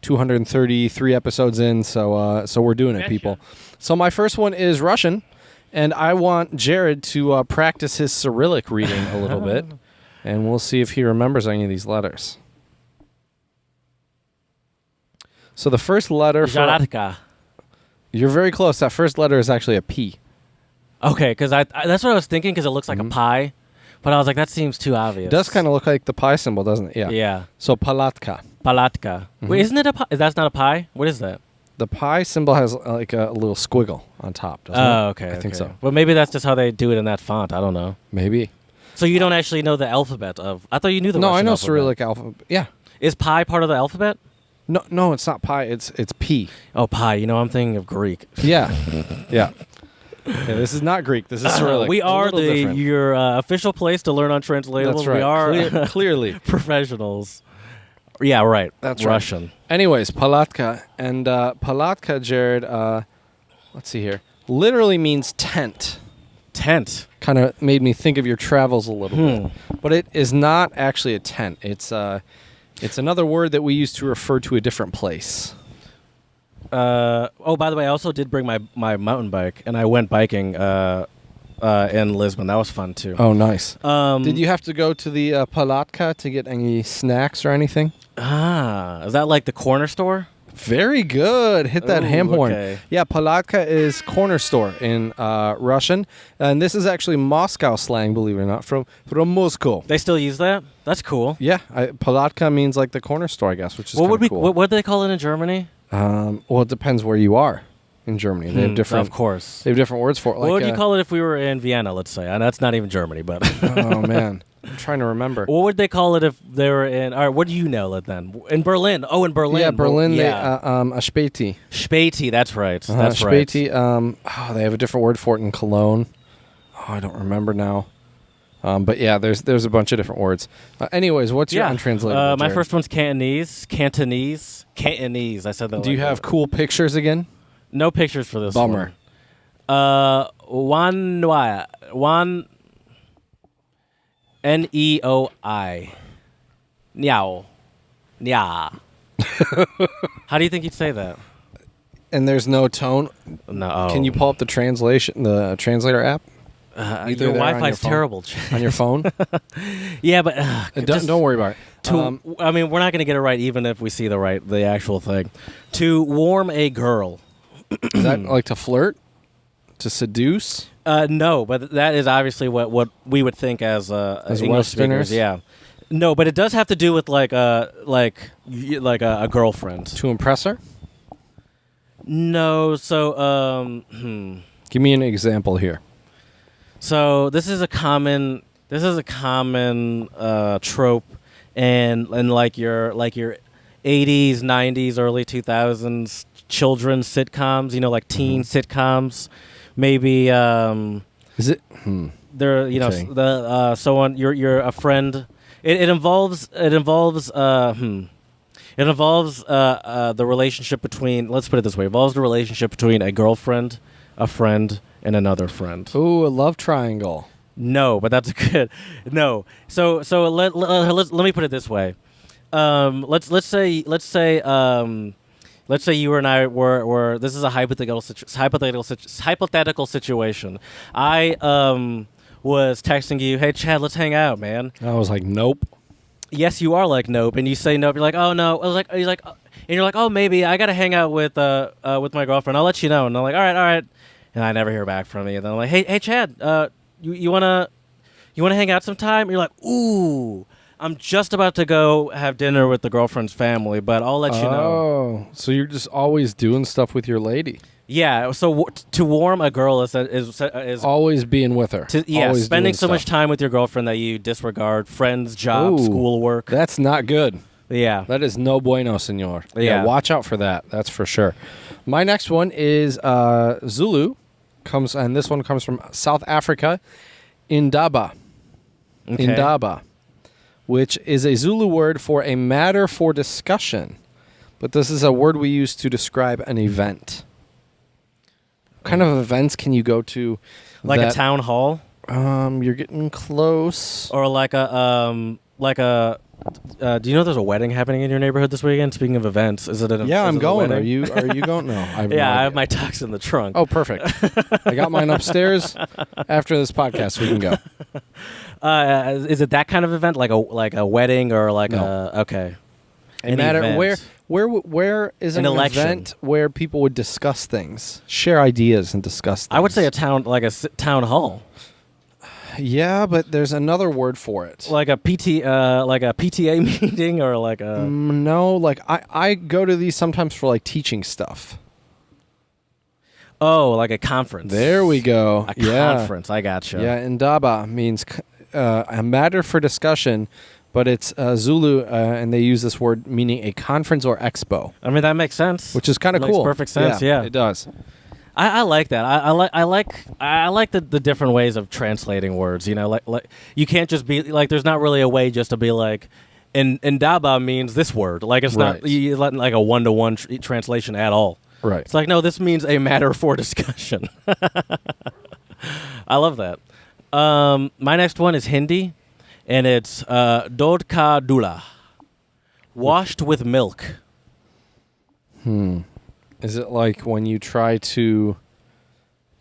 233 episodes in, so we're doing it, people. So my first one is Russian, and I want Jared to practice his Cyrillic reading a little bit, and we'll see if he remembers any of these letters. So the first letter for... Zharatka. You're very close. That first letter is actually a P. Okay, because that's what I was thinking, because it looks like a pie, but I was like, that seems too obvious. It does kind of look like the pie symbol, doesn't it? Yeah. Yeah. So palatka. Palatka. Wait, isn't it a pie? That's not a pie? What is that? The pie symbol has like a little squiggle on top, doesn't it? Oh, okay. I think so. Well, maybe that's just how they do it in that font. I don't know. Maybe. So you don't actually know the alphabet of... I thought you knew the Russian I know alphabet. Cyrillic alphabet. Yeah. Is pi part of the alphabet? No, it's not pi. It's P. Oh, pi. I'm thinking of Greek. Yeah. Yeah. This is not Greek. This is Cyrillic. We are different. your official place to learn Untranslatables. That's right. We are clearly professionals. Yeah, right. That's Russian. Right. Anyways, palatka. And palatka, Jared, let's see here, literally means tent. Tent. Kind of made me think of your travels a little bit. But it is not actually a tent. It's another word that we use to refer to a different place. By the way, I also did bring my mountain bike, and I went biking in Lisbon. That was fun, too. Oh, nice. Did you have to go to the palatka to get any snacks or anything? Is that like the corner store? Very good. Hit that ham horn. Okay. Yeah, palatka is corner store in Russian. And this is actually Moscow slang, believe it or not, from Moscow. They still use that? That's cool. Yeah, palatka means like the corner store, I guess, which is cool. What do they call it in Germany? Well, it depends where you are in Germany. They have different. Of course. They have different words for it. What would you call it if we were in Vienna, let's say? And that's not even Germany, but... Oh, man. I'm trying to remember. What would they call it if they were in... All right, what do you know then? In Berlin. Oh, in Berlin. Yeah, Berlin. Yeah. A Späti. Späti, that's right. That's Späti. right. They have a different word for it in Cologne. Oh, I don't remember now. But yeah, there's a bunch of different words. Anyways, what's your untranslatable? My Jared? first one's Cantonese. Cantonese. I said that. Do you have cool pictures again? No pictures for this Bummer. one. Wan Neoi. Niao. Nya. How do you think you'd say that? And there's no tone. No. Can you pull up the translator app? Either your there on Wi-Fi's your phone. terrible. On your phone? Yeah, but Don't worry about it. I mean, we're not going to get it right, even if we see the actual thing. To warm a girl. Is that like to flirt? To seduce? No, but that is obviously what we would think as English Westerners? speakers. Yeah. No, but it does have to do with like a girlfriend. To impress her? No, so Give me an example here. So this is a common trope, and like your 80s, 90s, early 2000s children's sitcoms. Like teen sitcoms, maybe. Is it? There, Okay. someone you're a friend. It involves the relationship between. Let's put it this way: involves the relationship between a girlfriend, a friend, and another friend. Ooh, a love triangle. No, but that's good. No, so let me put it this way. Let's say you and I were this is a hypothetical situation. I was texting you, "Hey Chad, let's hang out, man." I was like, nope. Yes, you are like nope, and you say nope. You're like, "Oh no," and you're like, "Oh, maybe I gotta hang out with my girlfriend. I'll let you know." And I'm like, "All right." And I never hear back from you. And then I'm like, hey Chad, you wanna hang out sometime? And you're like, ooh, I'm just about to go have dinner with the girlfriend's family, but I'll let you know. Oh, so you're just always doing stuff with your lady. Yeah. So to warm a girl is Always being with her. Always spending doing so much stuff. time with your girlfriend that you disregard friends, job, Ooh, schoolwork. That's not good. Yeah. That is no bueno, senor. Yeah. Watch out for that. That's for sure. My next one is Zulu. And this one comes from South Africa, Indaba. Okay. Indaba, which is a Zulu word for a matter for discussion. But this is a word we use to describe an event. What kind of events can you go to? Like a town hall? You're getting close. Or like a do you know there's a wedding happening in your neighborhood this weekend? Speaking of events, is it an Yeah, I'm a going. wedding? Are you going? No. I have my tux in the trunk. Oh, perfect. I got mine upstairs. After this podcast, we can go. Is it that kind of event, like a wedding or like No. okay? It matter event. where is An an election. event where people would discuss things, share ideas, and discuss things? I would say a town town hall, Yeah, but there's another word for it. like a PTA meeting or like a. No, like I go to these sometimes for like teaching stuff. Oh, like a conference. There we go. A Yeah. conference. I gotcha. Yeah, Indaba means a matter for discussion, but it's Zulu, and they use this word meaning a conference or expo, I mean that makes sense. which is kind of Makes cool. perfect sense, yeah. It does. I like that. I like the different ways of translating words. Like you can't just be like. There's not really a way just to be like. Indaba means this word. Like it's Right. not like a 1-to-1 translation at all. Right. It's like, no, this means a matter for discussion. I love that. My next one is Hindi, and it's Dod ka dula, washed with milk. Is it like when you try to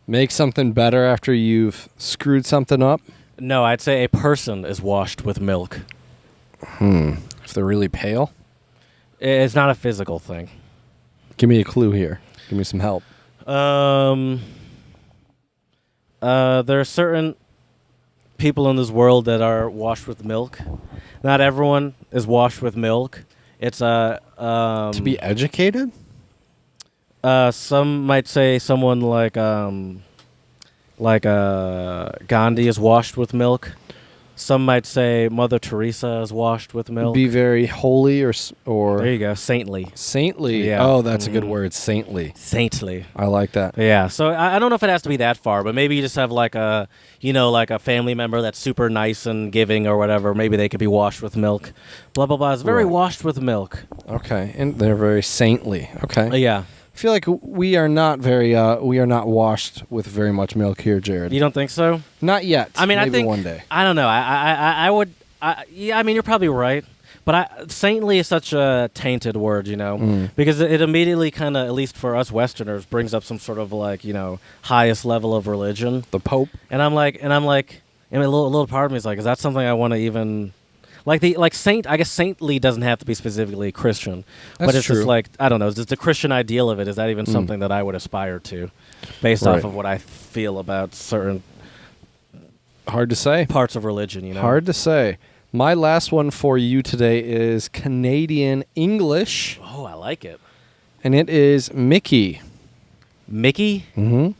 make something better after you've screwed something up? No, I'd say a person is washed with milk. If they're really pale? It's not a physical thing. Give me a clue here. Give me some help. There are certain people in this world that are washed with milk. Not everyone is washed with milk. It's To be educated? some might say someone like Gandhi is washed with milk. Some might say Mother Teresa is washed with milk. Be very holy or There you go, saintly. saintly. Yeah. Oh, that's a good word, saintly. Saintly. I like that. Yeah, so I don't know if it has to be that far, but maybe you just have like a, like a family member that's super nice and giving or whatever. Maybe they could be washed with milk. Blah, blah, blah. It's very Right. washed with milk. Okay, and they're very saintly. Okay. Yeah. I feel like we are not washed with very much milk here, Jared. You don't think so? Not yet. I mean, Maybe I think one day. I don't know. I would. Yeah, I mean, you're probably right. But saintly is such a tainted word, because it immediately kind of, at least for us Westerners, brings up some sort of like, highest level of religion. The Pope. And I'm like, and a little part of me is like, is that something I want to even like saint? I guess saintly doesn't have to be specifically Christian, but That's it's just true. like, I don't know, is the Christian ideal of it? Is that even something that I would aspire to, based Right. off of what I feel about certain Hard to say. parts of religion? Hard to say. My last one for you today is Canadian English, Oh, I like it. and it is Mickey. Mickey? Mm-hmm.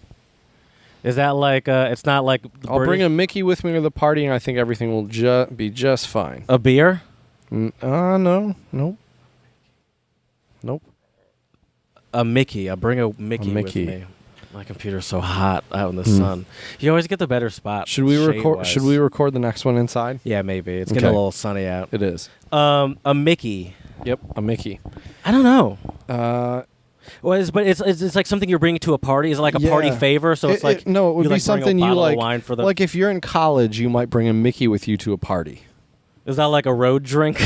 Is that like? It's not like. I'll bring a Mickey with me to the party, and I think everything will be just fine. a beer. No. Nope. A Mickey. I bring a Mickey, Mickey. with me. My computer's so hot out in the sun. You always get the better spot. Should we record? shade-wise. Should we record the next one inside? Yeah, maybe. It's getting a Okay. little sunny out. It is. A Mickey. Yep, a Mickey. I don't know. Well, It's like something you're bringing to a party. Is it like a party Yeah. favor? So it's like no, it would you be like bring a something you bottle of like. wine for the. Like if you're in college, you might bring a Mickey with you to a party. Is that like a road drink?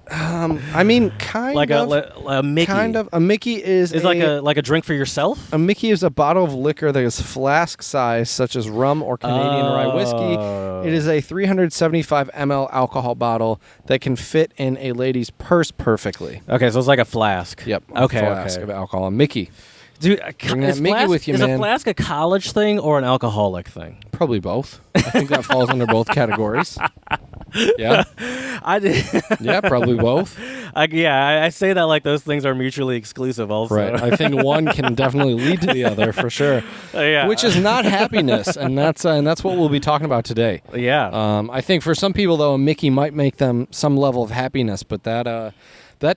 I mean, kind like of. a Mickey. Kind of. A Mickey is like a drink for yourself. A Mickey is a bottle of liquor that is flask size, such as rum or Canadian rye whiskey. It is a 375 ml alcohol bottle that can fit in a lady's purse perfectly. Okay, so it's like a flask. Yep. Okay. A flask of alcohol. A Mickey. Dude, Bring that Mickey with you, is man. a flask a college thing or an alcoholic thing? Probably both. I think that falls under both categories. Yeah. I did. Yeah, probably both. I say that like those things are mutually exclusive. Also, Right. I think one can definitely lead to the other for sure. Yeah. Which is not happiness, and that's what we'll be talking about today. Yeah. I think for some people though, a Mickey might make them some level of happiness, but that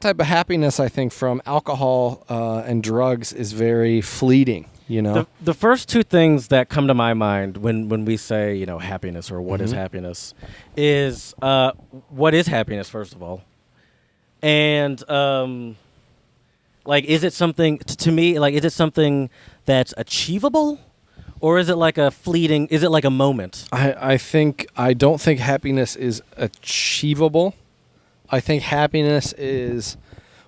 type of happiness, I think, from alcohol and drugs is very fleeting. The first two things that come to my mind when we say happiness or what is happiness is what is happiness, first of all, and like, is it something to me, like, is it something that's achievable, or is it like a fleeting, is it like a moment? I don't think happiness is achievable. I think happiness is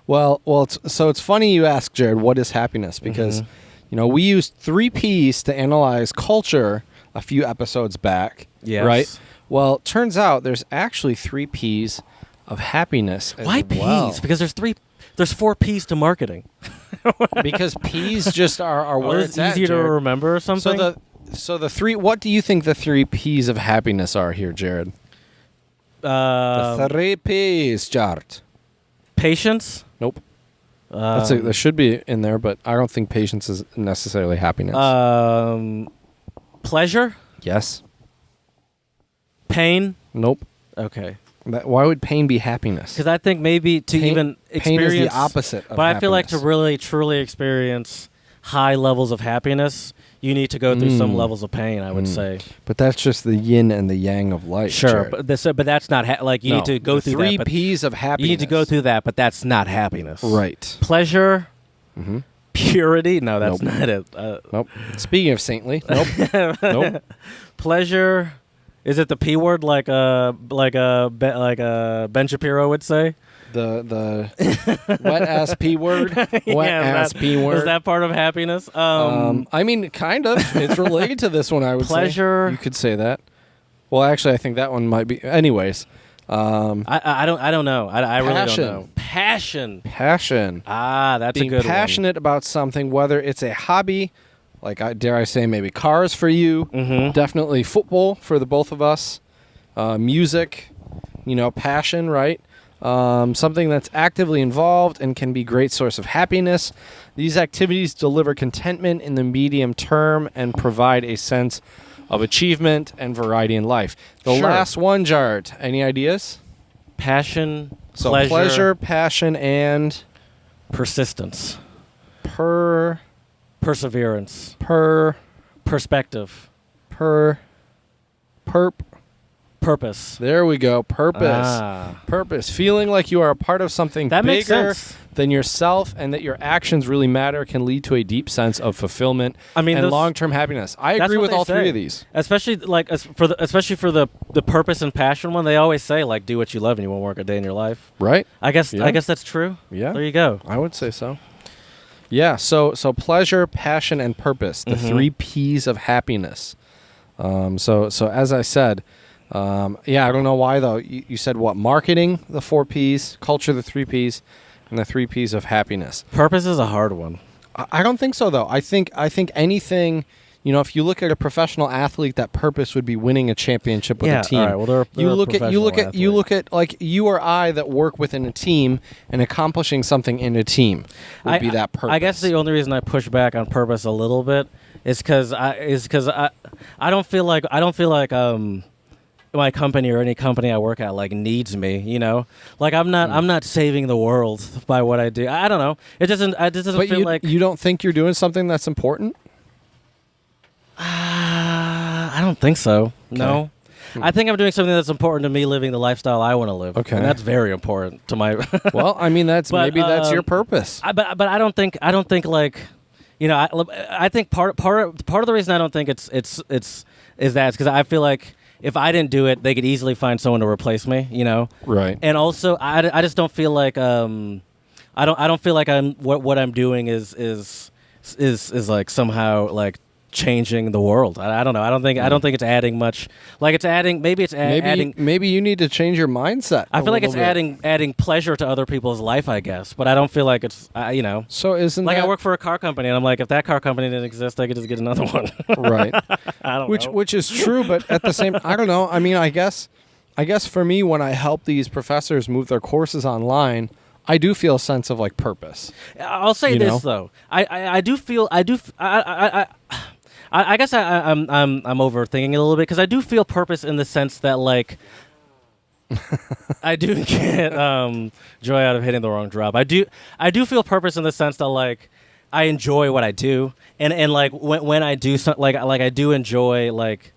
it's funny you ask, Jared, what is happiness, because we used 3 Ps to analyze culture a few episodes back. Yes. Right? Well, it turns out there's actually 3 Ps of happiness as Why well. Ps? Because there's 4 Ps to marketing. Because Ps just are where it's it's easier to Jared. remember or something. So the 3, what do you think the 3 Ps of happiness are here, Jared? The 3 Ps, Jared. Patience. Nope. That should be in there, but I don't think patience is necessarily happiness. Pleasure. Yes. Pain. Nope. Okay. Why would pain be happiness? Because I think maybe to even experience pain is the opposite of but I feel like to happiness. really truly experience high levels of happiness, you need to go through some levels of pain, I would say. But that's just the yin and the yang of life. Sure, Jared. but that's not like you No, need to go the through 3 that. But Ps of happiness. you need to go through that, but that's not happiness. Right. Pleasure. Mm-hmm. Purity. No, that's Nope. not it. Nope. Speaking of saintly. Nope. Nope. Pleasure. Is it the P word like Ben Shapiro would say? The wet ass P word. Wet ass P word. Is that part of happiness? I mean, kind of. It's related to this one, I would Pleasure. say. You could say that. Well, actually, I think that one might be. Anyways. I don't know. I really don't Passion. know. Passion. Passion. That's Being a good passionate about something, whether it's a hobby, like dare I say, maybe cars for you, definitely football for the both of us, music, passion, right? Something that's actively involved and can be a great source of happiness. These activities deliver contentment in the medium term and provide a sense of achievement and variety in life. The Sure. last one, Jart. Any ideas? Passion, So pleasure, passion, and persistence, per perseverance, per perspective, perp. purpose. There we go. Purpose. Ah. Purpose. Feeling like you are a part of something That makes bigger sense. than yourself, and that your actions really matter, can lead to a deep sense of fulfillment I mean, and those- long-term happiness. I That's agree what with they all say. three of these. Especially especially for the purpose and passion one, they always say like do what you love and you won't work a day in your life. Right? I guess Yeah. that's true. Yeah. There you go. I would say so. Yeah, so pleasure, passion, and purpose, the 3 P's of happiness. So as I said, yeah, I don't know why though. You said what? Marketing, the 4 P's, culture, the 3 P's, and the 3 P's of happiness. Purpose is a hard one. I don't think so though. I think anything. You know, if you look at a professional athlete, that purpose would be winning a championship with a team. All right. Well, they're you a look professional at like you or I that work within a team and accomplishing something in a team would be that purpose. I guess the only reason I push back on purpose a little bit is because I don't feel like my company or any company I work at like needs me, you know. Like I'm not saving the world by what I do. I don't know. It doesn't But feel like you don't think you're doing something that's important? I don't think so. No. I think I'm doing something that's important to me living the lifestyle I want to live. Okay. And that's very important to my Well, I mean that's But, maybe that's your purpose. but I don't think like, you know, I think part of the reason I don't think it's is that because I feel like if I didn't do it, they could easily find someone to replace me, you know. Right. And also, I just don't feel like I don't feel like what I'm doing is like somehow like changing the world. I don't know. I don't think it's adding much. Like it's adding. Maybe it's adding. Maybe you need to change your mindset. I feel like it's little bit. adding pleasure to other people's life, I guess. But I don't feel like it's you know. So isn't Like that I work for a car company, and I'm like, if that car company didn't exist, I could just get another one. right? I don't know. Which is true, but at the same, I don't know. I mean, I guess for me, when I help these professors move their courses online, I do feel a sense of like purpose. I'll say You this know? though. I guess I'm overthinking it a little bit because I do feel purpose in the sense that like I do get joy out of hitting the wrong drop. I do feel purpose in the sense that like I enjoy what I do and like when I do something like I do enjoy like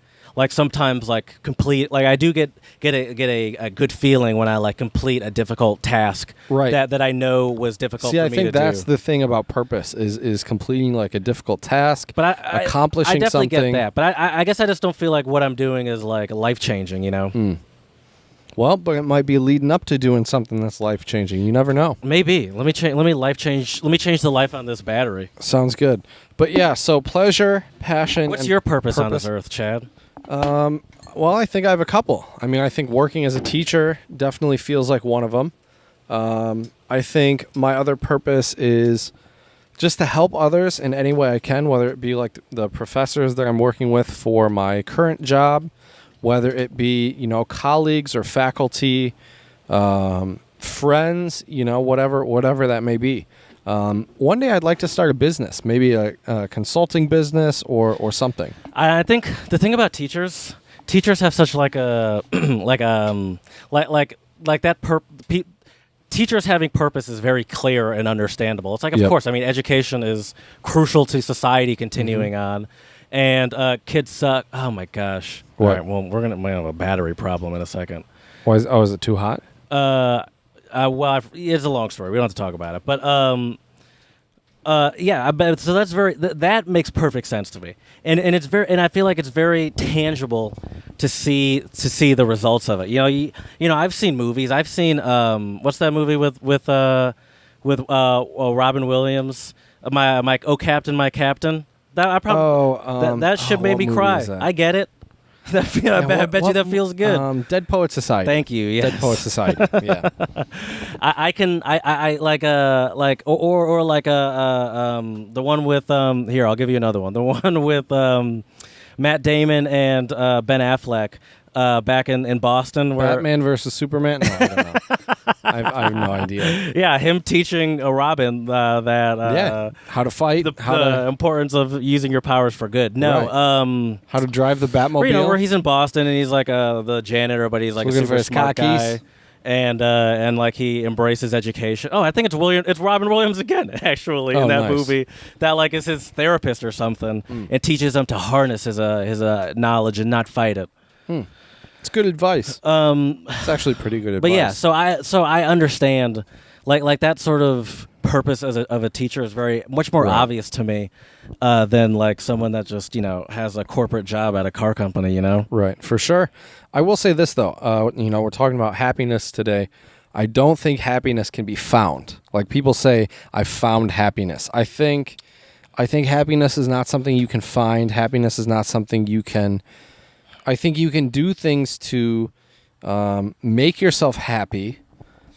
sometimes like complete like I do get a good feeling when I like complete a difficult task Right. that I know was difficult See, for I me think to do. that's the thing about purpose is completing like a difficult task, But I accomplishing definitely something. get that. But I guess I just don't feel like what I'm doing is like life changing. You know, Well, but it might be leading up to doing something that's life changing. You never know. maybe let me change. Let me change the life on this battery. Sounds good. But yeah, so pleasure, passion. What's and your purpose on this earth, Chad? Well, I think I have a couple. I mean, I think working as a teacher definitely feels like one of them. I think my other purpose is just to help others in any way I can, whether it be like the professors that I'm working with for my current job, whether it be, you know, colleagues or faculty, friends, you know, whatever that may be. One day I'd like to start a business, maybe a consulting business or something. I think the thing about teachers have such like a like that teachers having purpose is very clear and understandable. It's like, of Yep. course, I mean, education is crucial to society continuing on, and kids suck. Oh my gosh! What? All right, well, we're gonna have a battery problem in a second. Is it too hot? Well, it's a long story. We don't have to talk about it, but yeah. But so that's that makes perfect sense to me, and it's very, and I feel like it's very tangible to see the results of it. You know, I've seen movies. I've seen what's that movie with Robin Williams? My Oh Captain, My Captain. That I probably that shit made me cry. I get it. I bet you that feels good. Dead Poet Society. Thank you. Yes. Dead Poet Society. Yeah. I like the one with here I'll give you another one. The one with Matt Damon and Ben Affleck. back in Boston. Where Batman versus Superman? No, I don't know. I have no idea. Yeah, him teaching Robin that how to fight, the importance of using your powers for good. No, Right. How to drive the Batmobile. where he's in Boston and he's like the janitor, but he's like Looking a super for his smart khakis. guy. And like he embraces education. Oh, I think it's Robin Williams again, actually, in that nice. movie. That like is his therapist or something, and teaches him to harness his knowledge and not fight it. It's good advice. It's actually pretty good advice. But yeah, so I understand, like that sort of purpose of a teacher is very much more obvious to me than like someone that just has a corporate job at a car company. Right, for sure. I will say this though. We're talking about happiness today. I don't think happiness can be found. Like people say, I found happiness. I think happiness is not something you can find. Happiness is not something you can. I think you can do things to make yourself happy,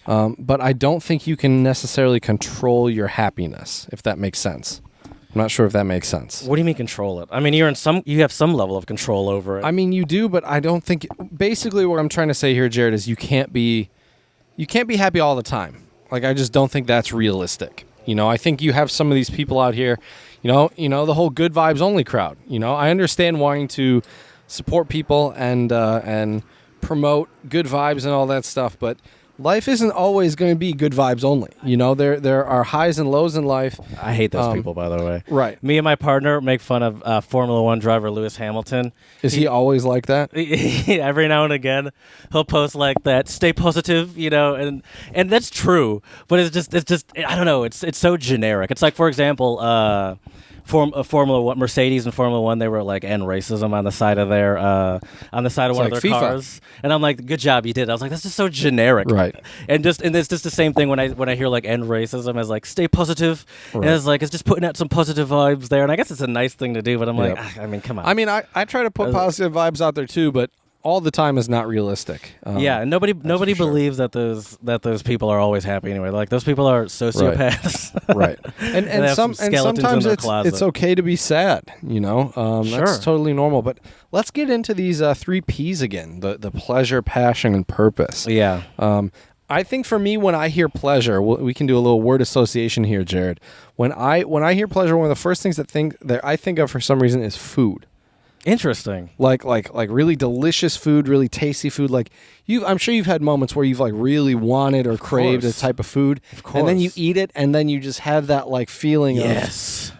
but I don't think you can necessarily control your happiness, if that makes sense. I'm not sure if that makes sense. What do you mean control it? I mean, you have some level of control over it. I mean, you do, but I don't think. Basically, what I'm trying to say here, Jared, is you can't be happy all the time. Like, I just don't think that's realistic. I think you have some of these people out here, the whole good vibes only crowd. I understand wanting to support people and promote good vibes and all that stuff, but life isn't always going to be good vibes only. There are highs and lows in life. I hate those people, by the way. Right. Me and my partner make fun of Formula One driver Lewis Hamilton. Is he always like that? Every now and again, he'll post like that, stay positive, and that's true. But it's just I don't know. It's so generic. It's like, for example, Formula One, Mercedes and Formula One, they were like end racism on the side of their one of their FIFA. cars, and I'm like, good job, you did. I was like, that's just so generic, right? And it's just the same thing when I hear like end racism as like stay positive, right. And it's just putting out some positive vibes there, and I guess it's a nice thing to do, but I'm like, I mean, come on. I mean, I try to put positive vibes out there too, but all the time is not realistic. And nobody believes that those people are always happy anyway. Like those people are sociopaths, right? And sometimes it's okay to be sad. That's totally normal. But let's get into these 3 P's again: the pleasure, passion, and purpose. Yeah. I think for me, when I hear pleasure, we can do a little word association here, Jared. When I hear pleasure, one of the first things that I think of for some reason is food. Interesting. Like really delicious food, really tasty food. Like I'm sure you've had moments where you've like really wanted or craved a type of food, and then you eat it, and then you just have that like feeling of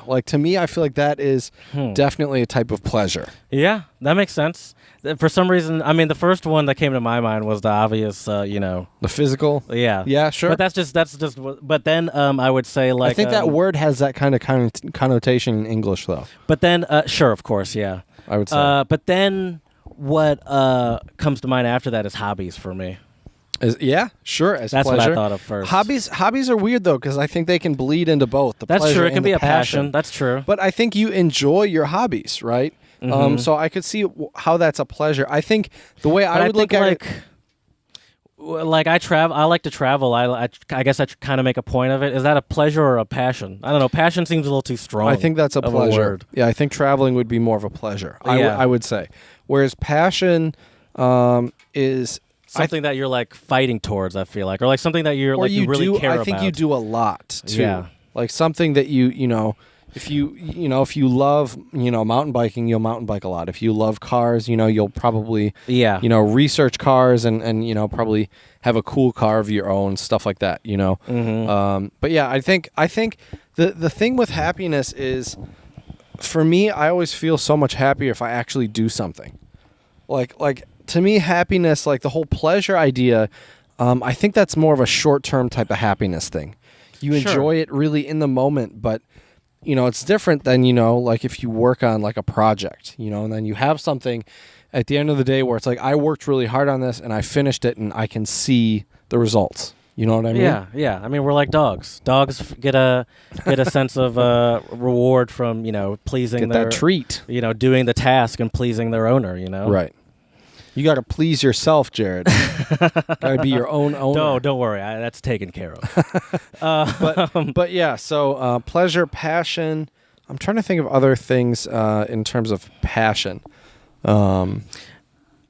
like to me, I feel like that is definitely a type of pleasure. Yeah, that makes sense. For some reason, I mean, the first one that came to my mind was the obvious, the physical. Yeah, sure. But that's just. But then I would say like I think that word has that kind of connotation in English, though. But then, sure, of course, yeah. I would say. But then, what comes to mind after that is hobbies for me. Sure. As that's pleasure. what I thought of first. Hobbies are weird though, because I think they can bleed into both. That's true. It can be a passion. That's true. But I think you enjoy your hobbies, right? Mm-hmm. So I could see how that's a pleasure. I think the way I would look at it, like I like to travel. I guess I kind of make a point of it. Is that a pleasure or a passion? I don't know. Passion seems a little too strong. I think that's a pleasure. Yeah, I think traveling would be more of a pleasure. I would say, whereas passion is something that you're like fighting towards. I feel like, or like something that you really care about. I think you do a lot too. Yeah. Like something that if you love mountain biking, you'll mountain bike a lot. If you love cars, you'll probably research cars and probably have a cool car of your own, stuff like that. Mm-hmm. But yeah, I think the thing with happiness is, for me, I always feel so much happier if I actually do something. Like to me, happiness, like the whole pleasure idea, I think that's more of a short-term type of happiness thing. You enjoy it really in the moment, but it's different than, like if you work on like a project, and then you have something at the end of the day where it's like, I worked really hard on this and I finished it and I can see the results. You know what I mean? Yeah. I mean, we're like dogs. Dogs get a sense of reward from, pleasing their that treat. Doing the task and pleasing their owner, Right. You got to please yourself, Jared. Got to be your own owner. No, don't worry. That's taken care of. But yeah, so pleasure, passion. I'm trying to think of other things in terms of passion.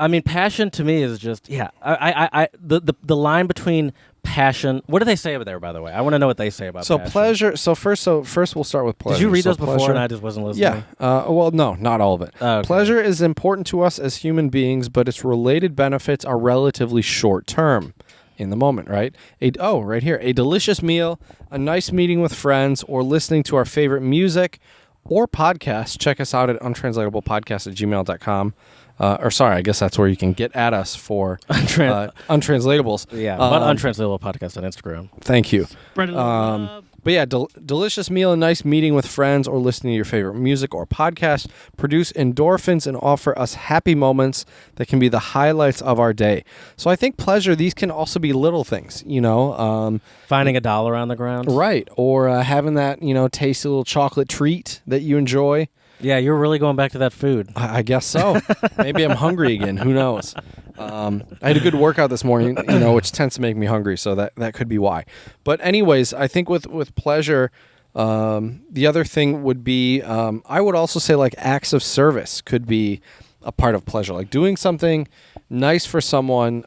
I mean, passion to me is just the line between passion. What do they say over there, by the way? I want to know what they say about So passion. pleasure. So first we'll start with pleasure. Did you read So those before pleasure- and I just wasn't listening? Yeah. Well, no, not all of it. Oh, okay. Pleasure is important to us as human beings, but its related benefits are relatively short term. In the moment, right? Right here. A delicious meal, a nice meeting with friends, or listening to our favorite music or podcast. Check us out at untranslatablepodcast@gmail.com. I guess that's where you can get at us for untranslatables. Yeah, but Untranslatable Podcast on Instagram. Thank you. Spread a little love. But yeah, delicious meal, a nice meeting with friends, or listening to your favorite music or podcast produce endorphins and offer us happy moments that can be the highlights of our day. So I think pleasure, these can also be little things, Finding $1 on the ground. right? Or having that, tasty little chocolate treat that you enjoy. Yeah, you're really going back to that food. I guess so. Maybe I'm hungry again. Who knows? I had a good workout this morning, which tends to make me hungry, so that could be why. But anyways, I think with pleasure, the other thing would be, I would also say like acts of service could be a part of pleasure, like doing something nice for someone.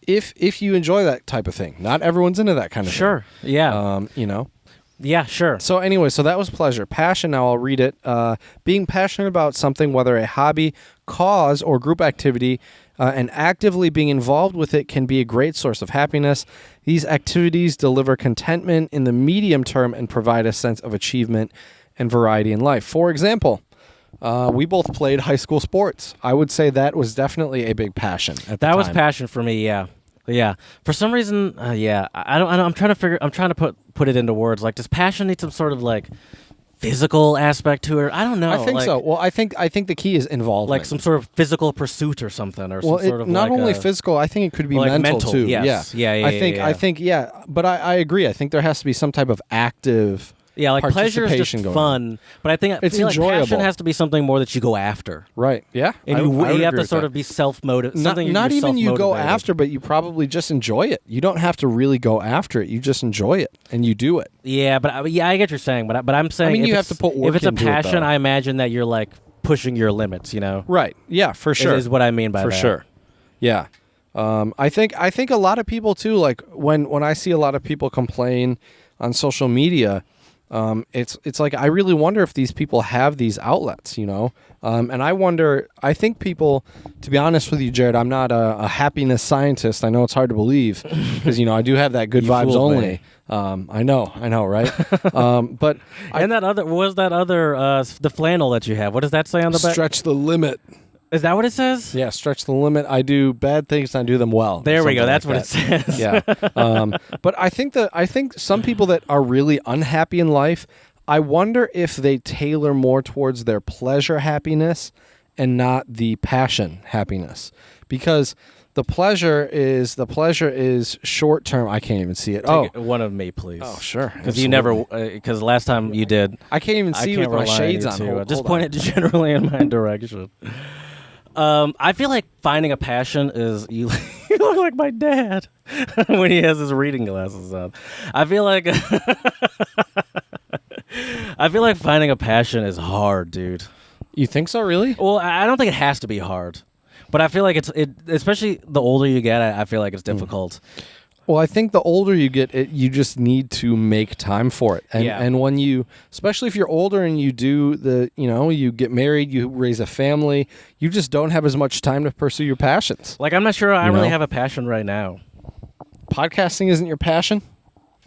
If you enjoy that type of thing, not everyone's into that kind of Sure. Yeah. thing. Yeah, sure. So anyway, so that was pleasure. Passion, now I'll read it. Being passionate about something, whether a hobby, cause, or group activity, and actively being involved with it can be a great source of happiness. These activities deliver contentment in the medium term and provide a sense of achievement and variety in life. For example, we both played high school sports. I would say that was definitely a big passion at the That was time. passion for me, yeah. Yeah. For some reason, I don't I'm trying to put it into words. Like, does passion need some sort of like physical aspect to it? I don't know. I think so. Well, I think the key is involvement. Like some sort of physical pursuit or something, or Well, some sort of not like only a, physical, I think it could be like mental too. Yes. Yeah. I think, but I agree. I think there has to be some type of active like pleasure is participation just going fun, but I think It's feel like passion enjoyable. has to be something more that you go after, right. Yeah. and I you would have agree to with sort that. of be self-motivated. Not even you go after, but you probably just enjoy it. You don't have to really go after it. You just enjoy it and you do it. Yeah, but I get what you're saying, but I'm saying I mean, if you have it's- to put work if it's a into it, passion, though. I imagine that you're like pushing your limits. Right. Yeah, for sure. Is what I mean by for that. sure. Yeah. I think a lot of people too, like when I see a lot of people complain on social media, it's like I really wonder if these people have these outlets, and I think people, to be honest with you, Jared, I'm not a happiness scientist. I know it's hard to believe because I do have that good You vibes fooled only. me. I know, right? But And that other the flannel that you have. What does that say on the back? stretch the limit. Is that what it says? Yeah, stretch the limit. I do bad things and I do them well. There we go. Something That's like what it that. says. Yeah. But I think some people that are really unhappy in life, I wonder if they tailor more towards their pleasure happiness and not the passion happiness. Because the pleasure is short term. I can't even see it. Take one of me, please. Oh, sure. Because you never, because last time you did, I can't even see I with can't my rely shades you on. to, Hold just on. point it generally in my direction. I feel like finding a passion is you. You look like my dad when he has his reading glasses on. I feel like finding a passion is hard, dude. You think so, really? Well, I don't think it has to be hard, but I feel like it's especially the older you get, I feel like it's difficult. Well, I think the older you get, you just need to make time for it. And Yeah. and when you, especially if you're older and you do you get married, you raise a family, you just don't have as much time to pursue your passions. Like, I'm not sure I You really know? have a passion right now. Podcasting isn't your passion?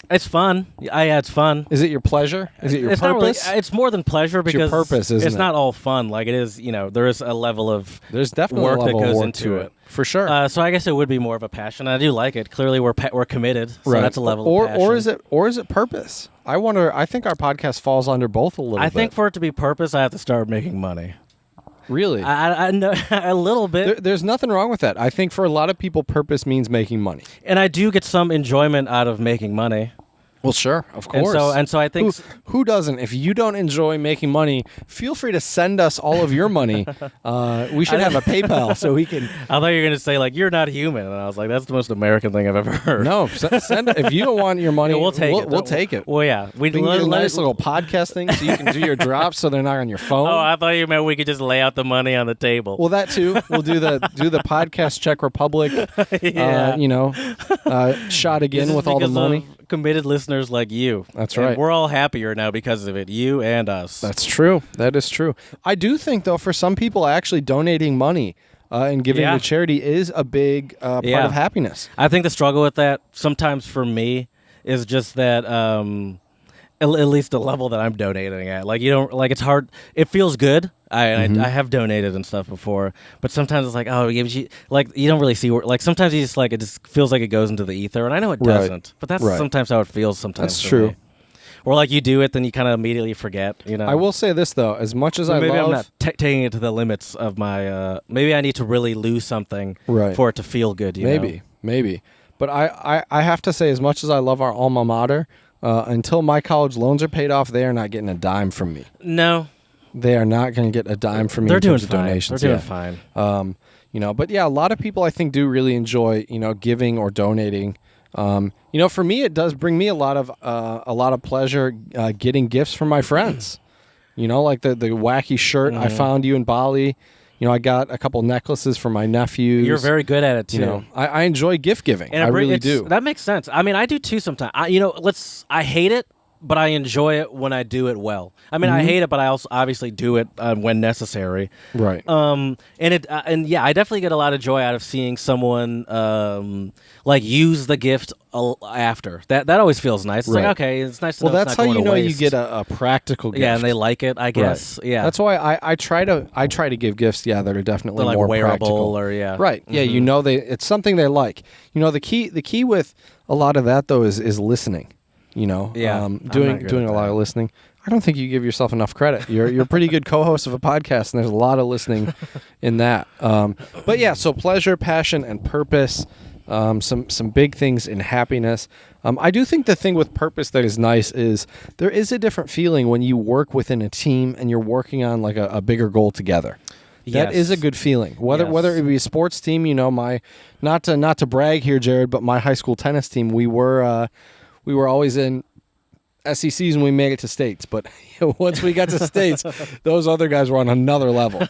It's fun. Yeah, it's fun. Is it your pleasure? Is it your It's not really. purpose? It's more than pleasure It's your because purpose, isn't it's it? not all fun. Like, it is. There is a level of There's definitely work a level that of goes work into to it. For sure. So I guess it would be more of a passion. I do like it. Clearly, we're committed. So that's a level of passion. Or is it purpose? I wonder. I think our podcast falls under both a little bit. I think for it to be purpose, I have to start making money. really. I know a little bit, There's nothing wrong with that. I think for a lot of people, purpose means making money. and I do get some enjoyment out of making money. Well, sure, of course. And so I think who doesn't? If you don't enjoy making money, feel free to send us all of your money. We should have a PayPal so we can. I thought you were going to say like you're not human, and I was like, that's the most American thing I've ever heard. No, send if you don't want your money, Yeah, we'll take it. We'll take it. Well, yeah, We can get a nice little podcast thing so you can do your drops so they're not on your phone. Oh, I thought you meant we could just lay out the money on the table. Well, that too. We'll do the podcast Czech Republic. Yeah. Shot again This is with all the because money. of committed listeners like you. That's And right. we're all happier now because of it. You and us. That's true. That is true. I do think, though, for some people, actually donating money and giving Yeah. to charity is a big part Yeah. of happiness. I think the struggle with that sometimes for me is just that at least the level that I'm donating at. Like you don't like it's hard. It feels good. I have donated and stuff before, but sometimes it's like you don't really see where, like sometimes you just like it just feels like it goes into the ether, and I know it Right. doesn't, but that's Right. sometimes how it feels. Sometimes That's for true. me. Or like you do it, then you kind of immediately forget. I will say this, though. As much as I maybe love... I'm not taking it to the limits of my. Maybe I need to really lose something Right. for it to feel good. You know? Maybe. But I have to say, as much as I love our alma mater, until my college loans are paid off, they are not getting a dime from me. No, They are not going to get a dime from me they're in doing terms of fine. donations. They're doing Yeah. fine. But yeah, a lot of people I think do really enjoy, giving or donating. For me, it does bring me a lot of pleasure getting gifts from my friends. Like the wacky shirt I found you in Bali. I got a couple necklaces for my nephews. You're very good at it too. I enjoy gift giving. And I really do. That makes sense. I mean, I do too sometimes. I hate it, but I enjoy it when I do it well. I mean, I hate it, but I also obviously do it when necessary. Right. And I definitely get a lot of joy out of seeing someone like use the gift after. That always feels nice. It's Right. like, okay, it's nice to Well, know that's it's not how going you to know you waste. get a practical gift. Yeah, and they like it, I guess. Right. Yeah. That's why I try to give gifts. Yeah, that are definitely They're like more wearable practical. or yeah. Right. Yeah. It's something they like. The key with a lot of that though is listening. Yeah, I'm not doing good doing at a lot that. of listening. I don't think you give yourself enough credit. You're a pretty good co-host of a podcast, and there's a lot of listening in that. But yeah, so pleasure, passion, and purpose. Some big things in happiness. I do think the thing with purpose that is nice is there is a different feeling when you work within a team and you're working on like a bigger goal together. That is a good feeling. Whether it be a sports team, my not to brag here, Jared, but my high school tennis team, we were always in SECs and we made it to states. But once we got to states, those other guys were on another level.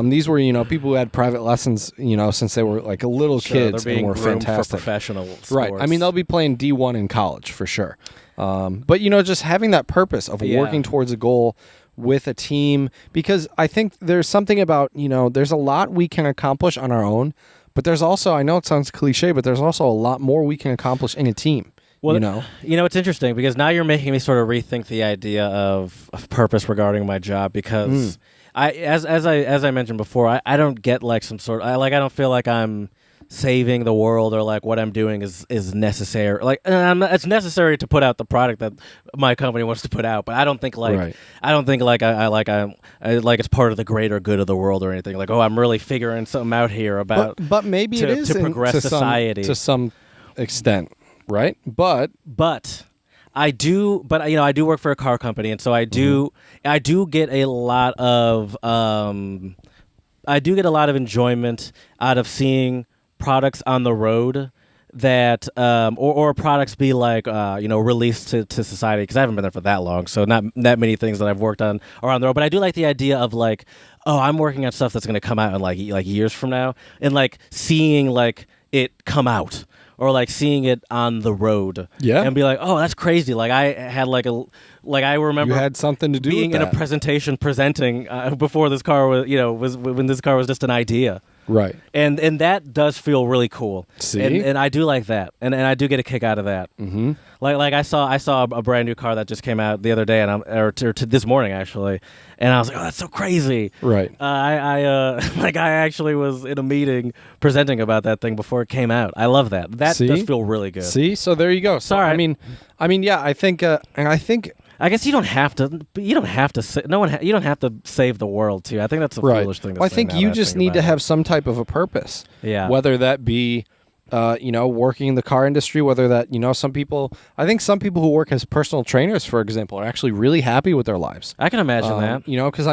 These were people who had private lessons since they were like little kids they're being and were groomed fantastic. for professional sports. Right. I mean, they'll be playing D1 in college for sure. But just having that purpose of working towards a goal with a team, because I think there's something about, there's a lot we can accomplish on our own, but there's also, I know it sounds cliche, but there's also a lot more we can accomplish in a team. Well, it's interesting because now you're making me sort of rethink the idea of purpose regarding my job because as I mentioned before, I don't get like some sort I don't feel like I'm saving the world or like what I'm doing is necessary. Like it's necessary to put out the product that my company wants to put out, but I don't think like Right. I don't think like I like it's part of the greater good of the world or anything. Like I'm really figuring something out here about but maybe to, it is to progress society to some extent, right? But I do work for a car company, and so I do get a lot of enjoyment out of seeing products on the road that or products be like released to society, because I haven't been there for that long, so not that many things that I've worked on are on the road. But I do like the idea of like, oh, I'm working on stuff that's going to come out in like years from now, and like seeing like it come out. Or like seeing it on the road, and be like, "Oh, that's crazy!" Like I had I remember you had something to do being with in that. a presentation presenting before this car was when this car was just an idea, Right. and that does feel really cool. See? and I do like that, and I do get a kick out of that. Mm-hmm. Like I saw a brand new car that just came out the other day, and this morning actually, and I was like, "Oh, that's so crazy!" Right. I actually was in a meeting presenting about that thing before it came out. I love that. That See? does feel really good. See, so there you go. So, Sorry. I mean, yeah, I think, and I think. I guess you don't have to. You don't have to. You don't have to save the world too. I think that's a Right. foolish thing to Well, I say. think now you that I just think need about to it. have some type of a purpose. Yeah. Whether that be, working in the car industry, whether that, I think some people who work as personal trainers, for example, are actually really happy with their lives. I can imagine that. Because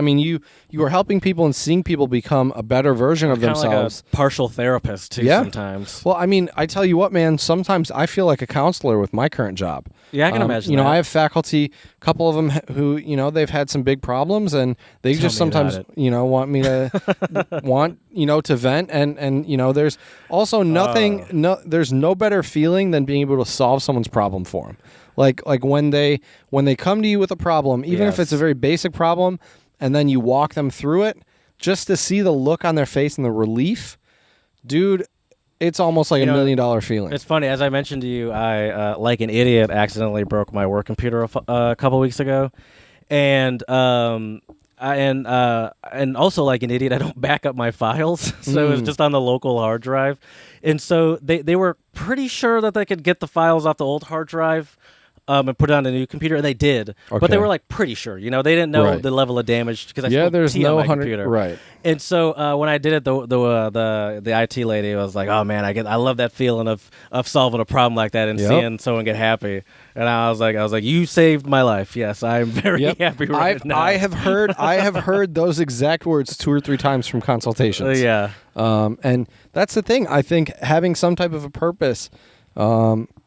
you are helping people and seeing people become a better version of themselves. Like a partial therapist too sometimes. Well, I tell you what, man, sometimes I feel like a counselor with my current job. Yeah, I can imagine that. I have faculty, a couple of them who, they've had some big problems, and they just sometimes, want me to to vent, and there's also there's no better feeling than being able to solve someone's problem for them. Like when they come to you with a problem, even if it's a very basic problem, and then you walk them through it, just to see the look on their face and the relief, dude, it's almost like $1 million feeling. It's funny, as I mentioned to you, I like an idiot accidentally broke my work computer a couple weeks ago, and also like an idiot, I don't back up my files, so it was just on the local hard drive, and so they were pretty sure that they could get the files off the old hard drive. And put it on a new computer, and they did. Okay. But they were like pretty sure, they didn't know the level of damage because I spilled tea on my computer. Right. And so when I did it, the IT lady was like, "Oh man, I love that feeling of solving a problem like that and seeing someone get happy." And I was like, "You saved my life. Yes, I'm very happy right now." I have heard those exact words 2 or 3 times from consultations. And that's the thing. I think having some type of a purpose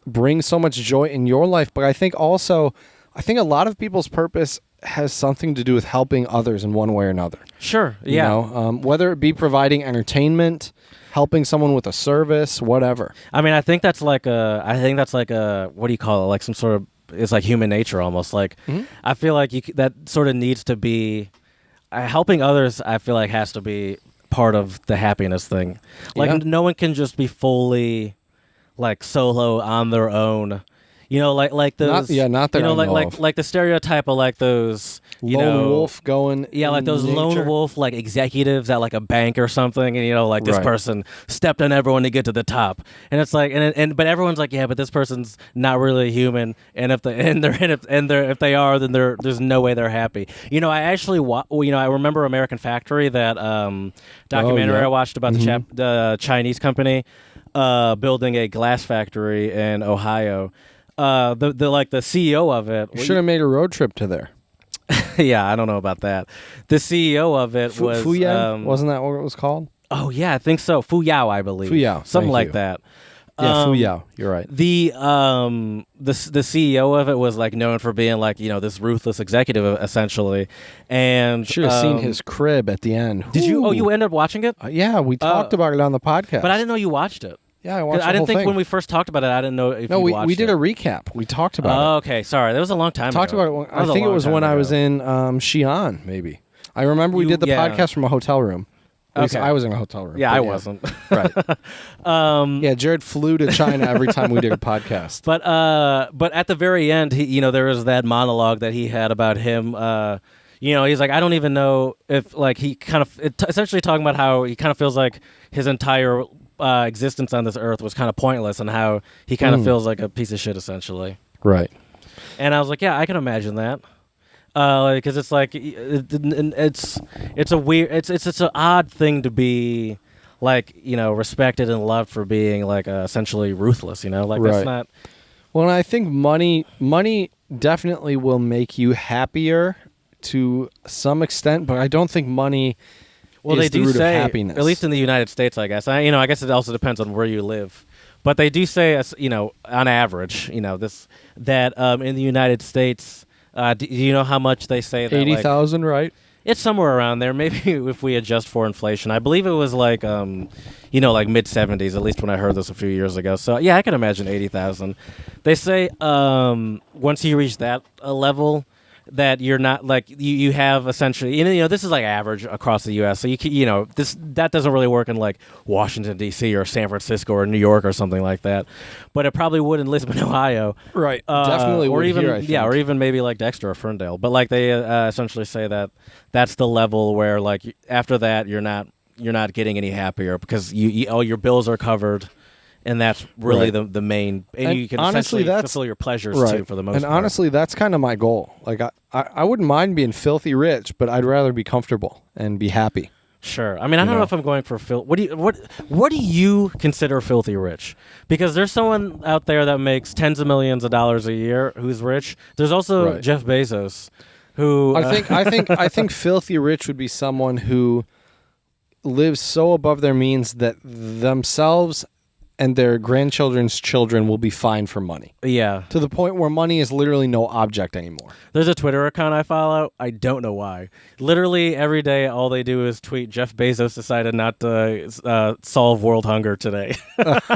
brings so much joy in your life, but I think a lot of people's purpose has something to do with helping others in one way or another. Sure, whether it be providing entertainment, helping someone with a service, whatever. I think that's like a what do you call it? Like some sort of, it's like human nature almost. Like I feel like that sort of needs to be helping others. I feel like has to be part of the happiness thing. Like no one can just be fully like solo on their own, like those. Not their own. Like the stereotype of like those lone wolf going. Yeah, like those lone wolf like executives at like a bank or something, and like this person stepped on everyone to get to the top, and it's like, but everyone's like, yeah, but this person's not really human, and if they are, then there's no way they're happy. I actually I remember American Factory, that documentary I watched about the Chinese company building a glass factory in Ohio. The CEO of it. You should have made a road trip to there. Yeah, I don't know about that. The CEO of it was Fuyao. Wasn't that what it was called? Oh yeah, I think so. Fuyao, I believe. Fuyao, something like that. Yeah, Fuyao. You're right. The CEO of it was like known for being like this ruthless executive essentially, and should have seen his crib at the end. Did you? Oh, you ended up watching it? Yeah, we talked about it on the podcast. But I didn't know you watched it. Yeah, I watched the I didn't whole think when we first talked about it, I didn't know if you watched it. No, we did a recap. We talked about it. Oh, okay. Sorry. That was a long time ago. Talked about it. I think it was when I was in Xi'an, maybe. I remember we did the podcast from a hotel room. At least I was in a hotel room. Yeah, I wasn't. Right. Jared flew to China every time we did a podcast. But at the very end, there was that monologue that he had about him. He's like, I don't even know if like he kind of essentially talking about how he kind of feels like his entire existence on this earth was kind of pointless, and how he kind of feels like a piece of shit essentially. Right. And I was like, yeah, I can imagine that. Because it's like it's a weird, it's an odd thing to be like respected and loved for being like essentially ruthless. That's not. Well, and I think money definitely will make you happier to some extent, but I don't think money. Well, is they the do root say, of happiness. At least in the United States, I guess. I guess it also depends on where you live. But they do say, on average, that in the United States, do you know how much they say that? 80,000, right? It's somewhere around there. Maybe if we adjust for inflation, I believe it was like, like mid 70s. At least when I heard this a few years ago. So yeah, I can imagine 80,000. They say once you reach that level, that you're not like you have essentially this is like average across the U.S. So that doesn't really work in like Washington D.C. or San Francisco or New York or something like that, but it probably would in Lisbon, Ohio, right? Definitely, or would even here, I think. or even maybe like Dexter or Ferndale. But like they essentially say that that's the level where like after that you're not getting any happier because all your bills are covered. And that's really the main, and you can honestly fulfill your pleasures too for the most part. And honestly, that's kind of my goal. Like I wouldn't mind being filthy rich, but I'd rather be comfortable and be happy. Sure. I mean, I don't know if I'm going for What do you consider filthy rich? Because there's someone out there that makes tens of millions of dollars a year who's rich. There's also Jeff Bezos, who I think filthy rich would be someone who lives so above their means that themselves and their grandchildren's children will be fine for money. Yeah. To the point where money is literally no object anymore. There's a Twitter account I follow. I don't know why. Literally every day, all they do is tweet, Jeff Bezos decided not to solve world hunger today.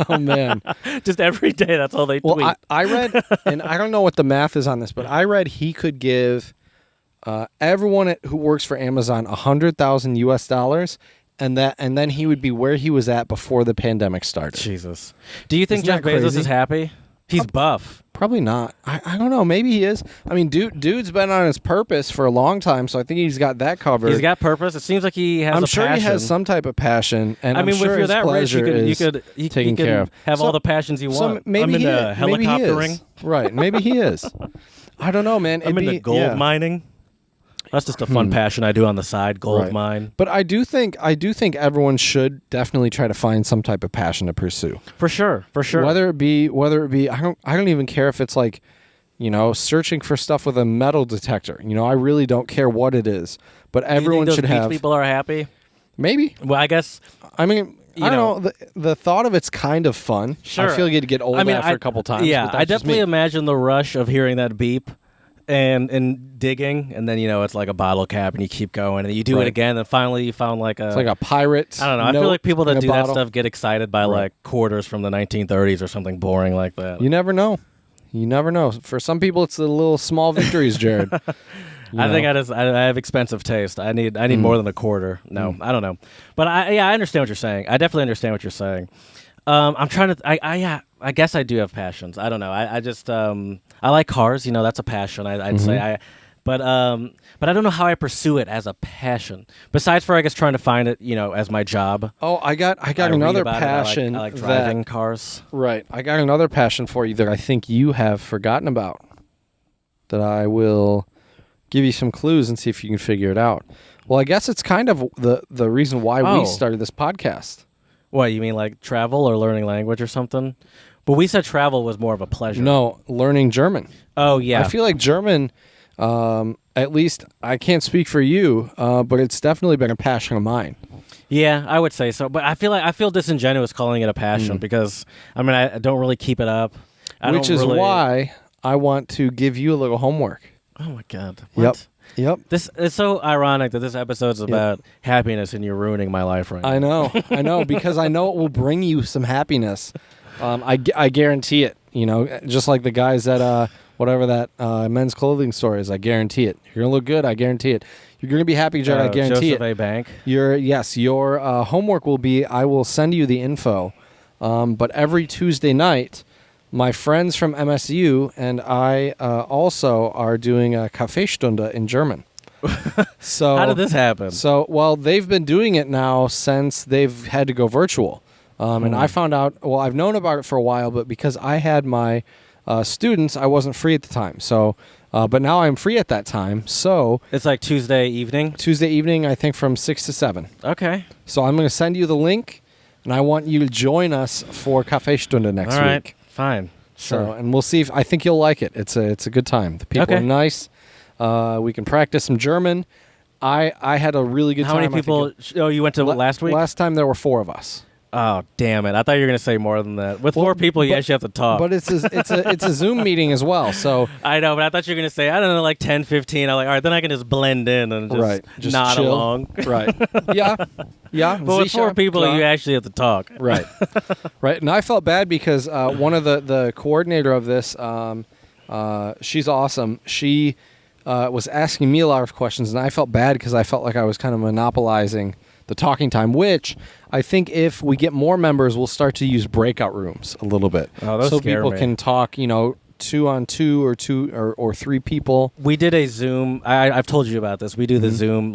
Oh, man. Just every day, that's all they tweet. Well, I read, and I don't know what the math is on this, but I read he could give everyone who works for Amazon $100,000 US, and then he would be where he was at before the pandemic started. Jesus. Do you think Isn't Jeff that Bezos crazy? is happy? He's buff. Probably not. I don't know. Maybe he is. I mean, dude's been on his purpose for a long time, so I think he's got that covered. He's got purpose. It seems like he has I'm a sure passion. he has some type of passion, and I mean, I'm sure if you're his that rich, pleasure you taken could care of. have So- all the passions you want. maybe I'm he into is. Maybe he helicoptering. is. Right. Maybe he is. I don't know, man. I'm into gold mining. That's just a fun passion I do on the side, gold mine. But I do think everyone should definitely try to find some type of passion to pursue. For sure. Whether it be I don't even care if it's like, searching for stuff with a metal detector. I really don't care what it is. But everyone do you think should those have. beach people are happy? Maybe. Well, I guess. I mean, I don't know. The thought of it's kind of fun. Sure. I feel you'd get old after a couple times. Yeah, but that's I just definitely me. imagine the rush of hearing that beep and digging, and then it's like a bottle cap, and you keep going, and you do it again, and finally you found like a. It's like a pirate. I don't know. I feel like people that in a do that bottle. stuff get excited by like quarters from the 1930s or something boring like that. You never know. You never know. For some people, it's the little small victories, Jared. I think I have expensive taste. I need more than a quarter. No, I don't know. But I understand what you're saying. I definitely understand what you're saying. I'm trying to. I guess I do have passions. I don't know. I just I like cars. That's a passion. I'd say but I don't know how I pursue it as a passion. Besides for I guess trying to find it as my job. Oh, I got another read about passion. I like driving cars. Right. I got another passion for you that I think you have forgotten about. That I will give you some clues and see if you can figure it out. Well, I guess it's kind of the reason why we started this podcast. What, you mean like travel or learning language or something? But we said travel was more of a pleasure. No, learning German. Oh, yeah. I feel like German, at least I can't speak for you, but it's definitely been a passion of mine. Yeah, I would say so. But I feel disingenuous calling it a passion because, I don't really keep it up. Which is why I want to give you a little homework. Oh, my God. What? Yep. This is so ironic that this episode's about happiness and you're ruining my life right now. I know, because I know it will bring you some happiness. I guarantee it. Just like the guys at whatever that men's clothing store is. I guarantee it. You're gonna look good. I guarantee it. You're gonna be happy, Jared. I guarantee Joseph it. A. Bank. Your homework will be. I will send you the info, but every Tuesday night. My friends from MSU and I also are doing a Kaffeestunde in German. So how did this happen? So, well, they've been doing it now since they've had to go virtual. And I found out, well, I've known about it for a while, but because I had my students, I wasn't free at the time. So, but now I'm free at that time. So it's like Tuesday evening, I think from 6 to 7. Okay. So I'm going to send you the link, and I want you to join us for Kaffeestunde next All right. week. Fine. So, Sure. and we'll see if I think you'll like it. It's a good time. The people are nice. We can practice some German. I had a really good time. How many people? You went to last week? Last time there were 4 of us. Oh, damn it! I thought you were going to say more than that. With 4 people, you actually have to talk. But it's a Zoom meeting as well. So I know, but I thought you were going to say, I don't know, like 10, 15. I'm like, all right, then I can just blend in and just nod chill. along. Right. Yeah. But with 4 people, you actually have to talk. Right. Right. And I felt bad because one of the coordinator of this, she's awesome. She was asking me a lot of questions, and I felt bad because I felt like I was kind of monopolizing the talking time, which I think if we get more members, we'll start to use breakout rooms a little bit. Oh, those so scare people me. can talk, 2-on-2 or 3 people. We did a Zoom. I've told you about this. We do the Zoom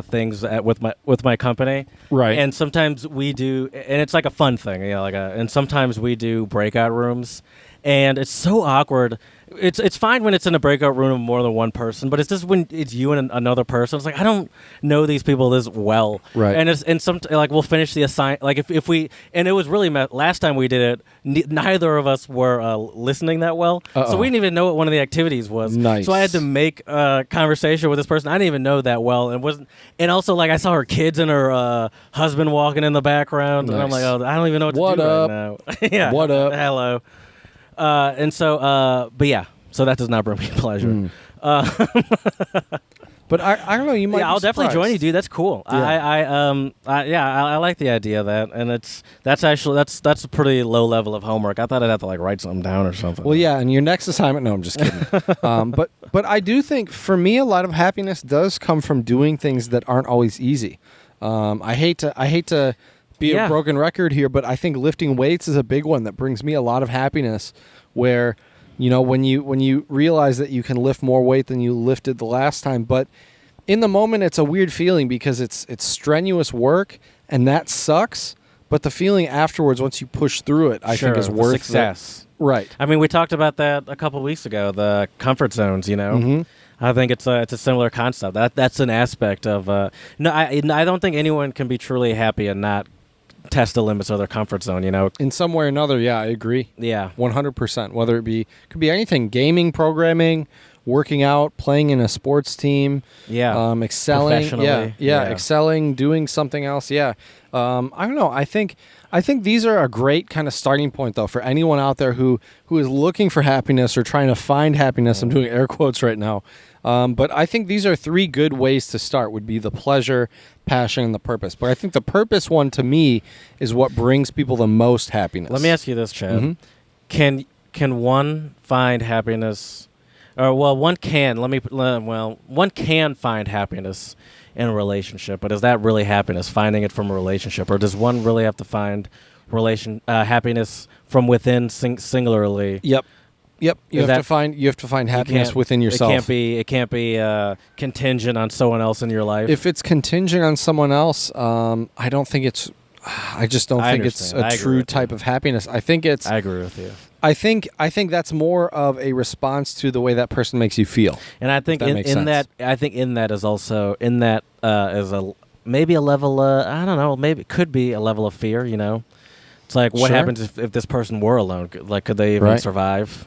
things with my company, Right. And sometimes we do, and it's like a fun thing, and sometimes we do breakout rooms, and it's so awkward It's fine when it's in a breakout room of more than one person, but it's just when it's you and another person. It's like I don't know these people this well, Right. And some like we'll finish the like if we and it was really last time we did it, neither of us were listening that well, so we didn't even know what one of the activities was. Nice. So I had to make a conversation with this person I didn't even know that well, and also like I saw her kids and her husband walking in the background, and I'm Nice. like, oh, I don't even know what to do up? right now. Yeah. What up? Hello. And so, but yeah, so that does not bring me pleasure. But I don't know. You might. Yeah, be I'll definitely join you, surprised. dude. That's cool. Yeah. I like the idea of that, and that's a pretty low level of homework. I thought I'd have to like write something down or something. Well, yeah, and your next assignment. No, I'm just kidding. But I do think for me, a lot of happiness does come from doing things that aren't always easy. I hate to be a broken record here, but I think lifting weights is a big one that brings me a lot of happiness. Where, when you realize that you can lift more weight than you lifted the last time, but in the moment it's a weird feeling because it's strenuous work and that sucks. But the feeling afterwards, once you push through it, I think is worth success. Right. I mean, we talked about that a couple weeks ago. The comfort zones, Mm-hmm. I think it's a similar concept. That's an aspect of no. I don't think anyone can be truly happy and not test the limits of their comfort zone. In some way or another, yeah, I agree. Yeah. 100%. Whether it could be anything: gaming, programming, working out, playing in a sports team. Yeah. Excelling. Professionally. Yeah. Excelling, doing something else. Yeah. I don't know. I think these are a great kind of starting point, though, for anyone out there who is looking for happiness or trying to find happiness. I'm doing air quotes right now. But I think these are 3 good ways to start, would be the pleasure, passion, and the purpose. But I think the purpose one, to me, is what brings people the most happiness. Let me ask you this, Chad. Mm-hmm. Can one find happiness, or one can find happiness in a relationship, but is that really happiness, finding it from a relationship, or does one really have to find happiness from within singularly? Yep. You have to find happiness within yourself. It can't be contingent on someone else in your life. If it's contingent on someone else, I don't think it's. I just don't think it's a true type of happiness. I think it's. I agree with you. I think that's more of a response to the way that person makes you feel. And I think in that is also is maybe a level. I don't know. Maybe it could be a level of fear. It's like what happens if this person were alone? Like, could they even survive?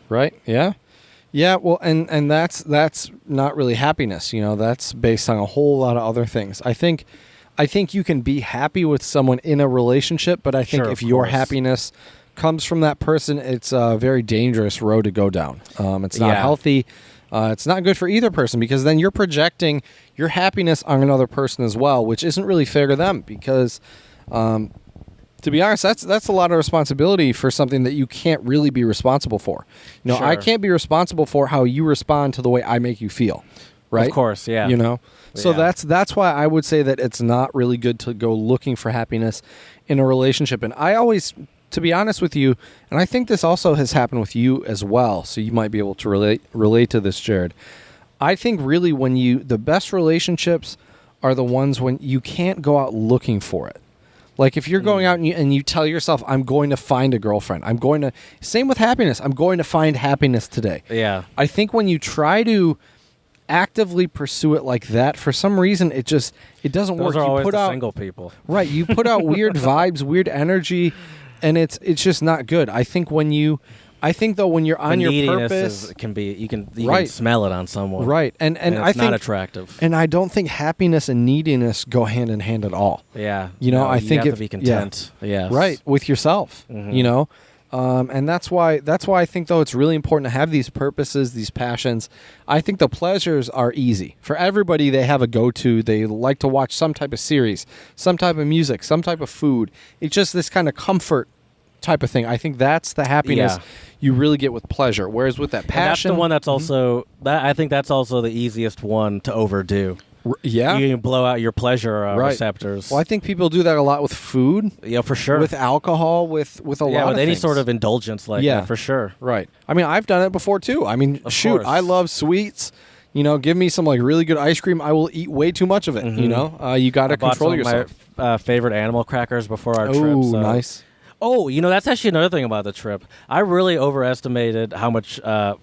Right. Yeah. Yeah. Well, and that's not really happiness. That's based on a whole lot of other things. I think you can be happy with someone in a relationship, but I think if your happiness comes from that person, it's a very dangerous road to go down. It's not healthy. It's not good for either person, because then you're projecting your happiness on another person as well, which isn't really fair to them, because to be honest, that's a lot of responsibility for something that you can't really be responsible for. I can't be responsible for how you respond to the way I make you feel. Right? Of course, yeah. So that's why I would say that it's not really good to go looking for happiness in a relationship. And I always, to be honest with you, and I think this also has happened with you as well, so you might be able to relate to this, Jared. I think really the best relationships are the ones when you can't go out looking for it. Like if you're going out and you tell yourself, I'm going to find a girlfriend. Same with happiness. I'm going to find happiness today. Yeah. I think when you try to actively pursue it like that, for some reason it doesn't work. Those are you always put the out single people. Right. You put out weird vibes, weird energy, and it's just not good. I think when you're on your purpose, you can smell it on someone. Right. And it's I think not attractive. And I don't think happiness and neediness go hand in hand at all. Yeah. I think you have to be content. Yeah. Right. With yourself. Mm-hmm. And that's why I think, though, it's really important to have these purposes, these passions. I think the pleasures are easy. For everybody, they have a go-to. They like to watch some type of series, some type of music, some type of food. It's just this kind of comfort type of thing. I think that's the happiness you really get with pleasure. Whereas with that passion... And that's the one that's also... I think that's also the easiest one to overdo. Yeah. You can blow out your pleasure receptors. Well, I think people do that a lot with food. Yeah, for sure. With alcohol, with a lot of with any things. sort of indulgence like that, for sure. Right. I mean, I've done it before, too. I mean, of course. I love sweets. Give me some really good ice cream. I will eat way too much of it, You got to control yourself. My favorite animal crackers before our trip. Oh, so. nice. Oh, that's actually another thing about the trip. I really overestimated how much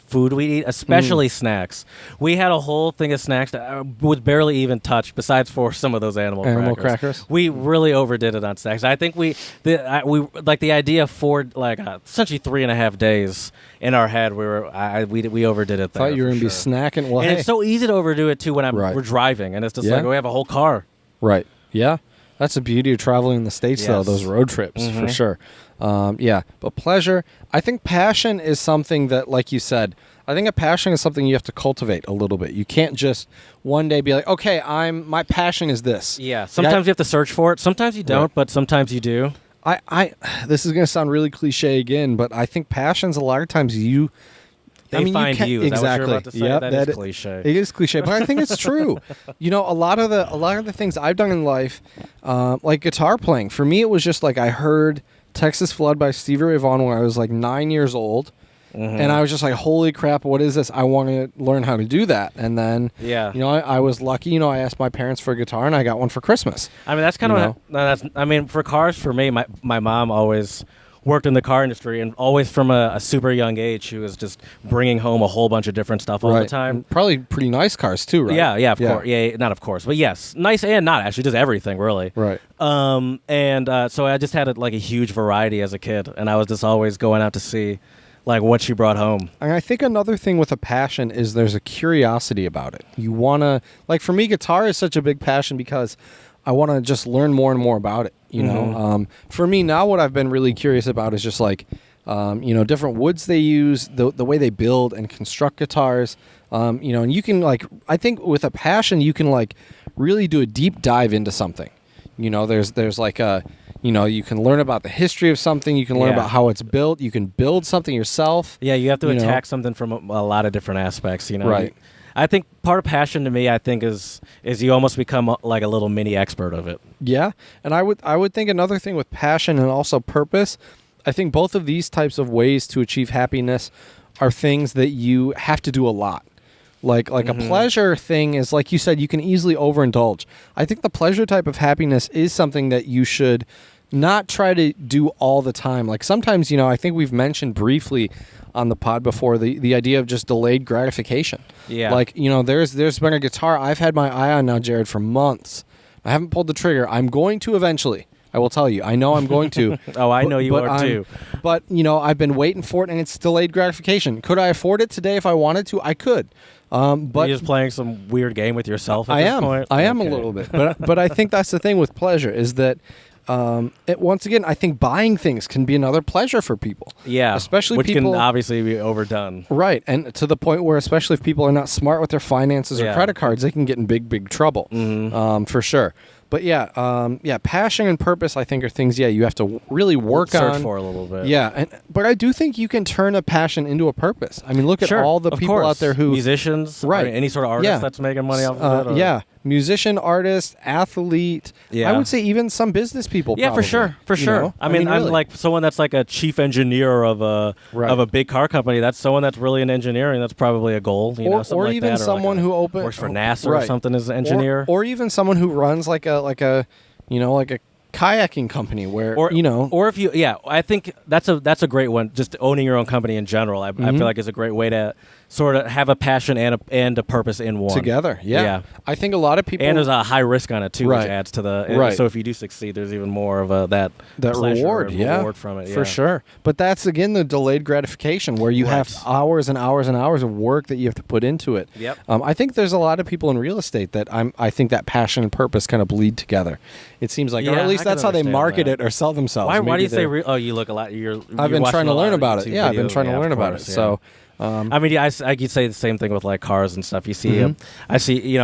food we eat, especially snacks. We had a whole thing of snacks that I would barely even touch, besides for some of those animal crackers. We really overdid it on snacks. I think we like the idea for like essentially 3.5 days in our head. We overdid it. Thought you were gonna be snacking. Well, and it's so easy to overdo it too when we're driving, and it's just like we have a whole car. Right. Yeah. That's the beauty of traveling in the States, though, those road trips, for sure. But pleasure, I think passion is something that, like you said, I think a passion is something you have to cultivate a little bit. You can't just one day be like, okay, my passion is this. Yeah, sometimes you have to search for it. Sometimes you don't, but sometimes you do. This is going to sound really cliche again, but I think passions, a lot of times They find you. Is exactly. That what you're about to say? Yep, that is cliche. It is cliche, but I think it's true. A lot of the things I've done in life, like guitar playing, for me it was just like I heard Texas Flood by Stevie Ray Vaughan when I was like 9 years old, and I was just like, holy crap, what is this? I want to learn how to do that. And then, I was lucky. I asked my parents for a guitar, and I got one for Christmas. I mean, that's kind of for cars, for me, my mom always worked in the car industry, and always from a super young age, she was just bringing home a whole bunch of different stuff all the time. And probably pretty nice cars too, right? Yeah, of course. Yeah, not of course, but yes, nice and not actually, just everything really. Right. So I just had a huge variety as a kid, and I was just always going out to see like what she brought home. And I think another thing with a passion is there's a curiosity about it. You want to, like for me, guitar is such a big passion because I want to just learn more and more about it. For me now, what I've been really curious about is just like, different woods they use, the way they build and construct guitars. And you can I think with a passion, you can really do a deep dive into something. There's like a, you can learn about the history of something. You can learn about how it's built. You can build something yourself. Yeah, you have to attack something from a lot of different aspects. Right. I think part of passion to me, I think, is you almost become like a little mini expert of it. Yeah, and I would think another thing with passion and also purpose, I think both of these types of ways to achieve happiness are things that you have to do a lot. Like a pleasure thing is, like you said, you can easily overindulge. I think the pleasure type of happiness is something that you should not try to do all the time. Like sometimes, I think we've mentioned briefly on the pod before the idea of just delayed gratification. Yeah. Like, there's been a guitar I've had my eye on now, Jared, for months. I haven't pulled the trigger. I'm going to eventually. I will tell you. I know I'm going to. Oh, I know you are too. But, I've been waiting for it, and it's delayed gratification. Could I afford it today if I wanted to? I could. But you're just playing some weird game with yourself at this point? I am a little bit. But I think that's the thing with pleasure is that once again, I think buying things can be another pleasure for people. Yeah, especially which people, can obviously be overdone. Right, and to the point where, especially if people are not smart with their finances or credit cards, they can get in big trouble. For sure. But passion and purpose, I think, are things you have to really work on. Search for a little bit. Yeah, but I do think you can turn a passion into a purpose. I mean, look at all the people out there who musicians, right? Any sort of artist that's making money off of it. Musician, artist, athlete. Yeah. I would say even some business people. Yeah, probably, for sure. I mean, I'm really. like someone that's like a chief engineer of a big car company. That's someone that's really in engineering. That's probably a goal. Or even that, someone who works for NASA or something as an engineer. Or even someone who runs like a kayaking company or if you I think that's a great one. Just owning your own company in general, I feel like is a great way to sort of have a passion and a purpose in one together. Yeah. I think a lot of people, and there's a high risk on it too, right. which adds to the right. So if you do succeed, there's even more of that reward, reward from it, for sure. But that's again the delayed gratification where you have hours and hours and hours of work that you have to put into it. Yep. I think there's a lot of people in real estate that I think that passion and purpose kind of bleed together. It seems like, or at least that's how they market it or sell themselves. Why do you say? You look a lot. I've been trying to learn about it. Yeah, I've been trying to learn about it. So. I mean, I could say the same thing with like cars and stuff. You see, I see,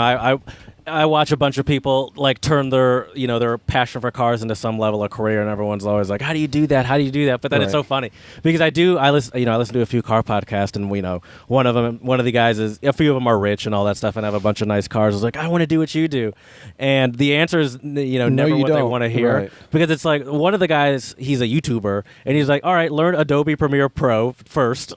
I watch a bunch of people like turn their passion for cars into some level of career, and everyone's always like, "How do you do that? How do you do that?" But then it's so funny because I listen to a few car podcasts, and one of the guys is, a few of them are rich and all that stuff, and have a bunch of nice cars. I was like, I want to do what you do, and the answer is never what they want to hear, because it's like one of the guys, he's a YouTuber, and he's like, all right, learn Adobe Premiere Pro first,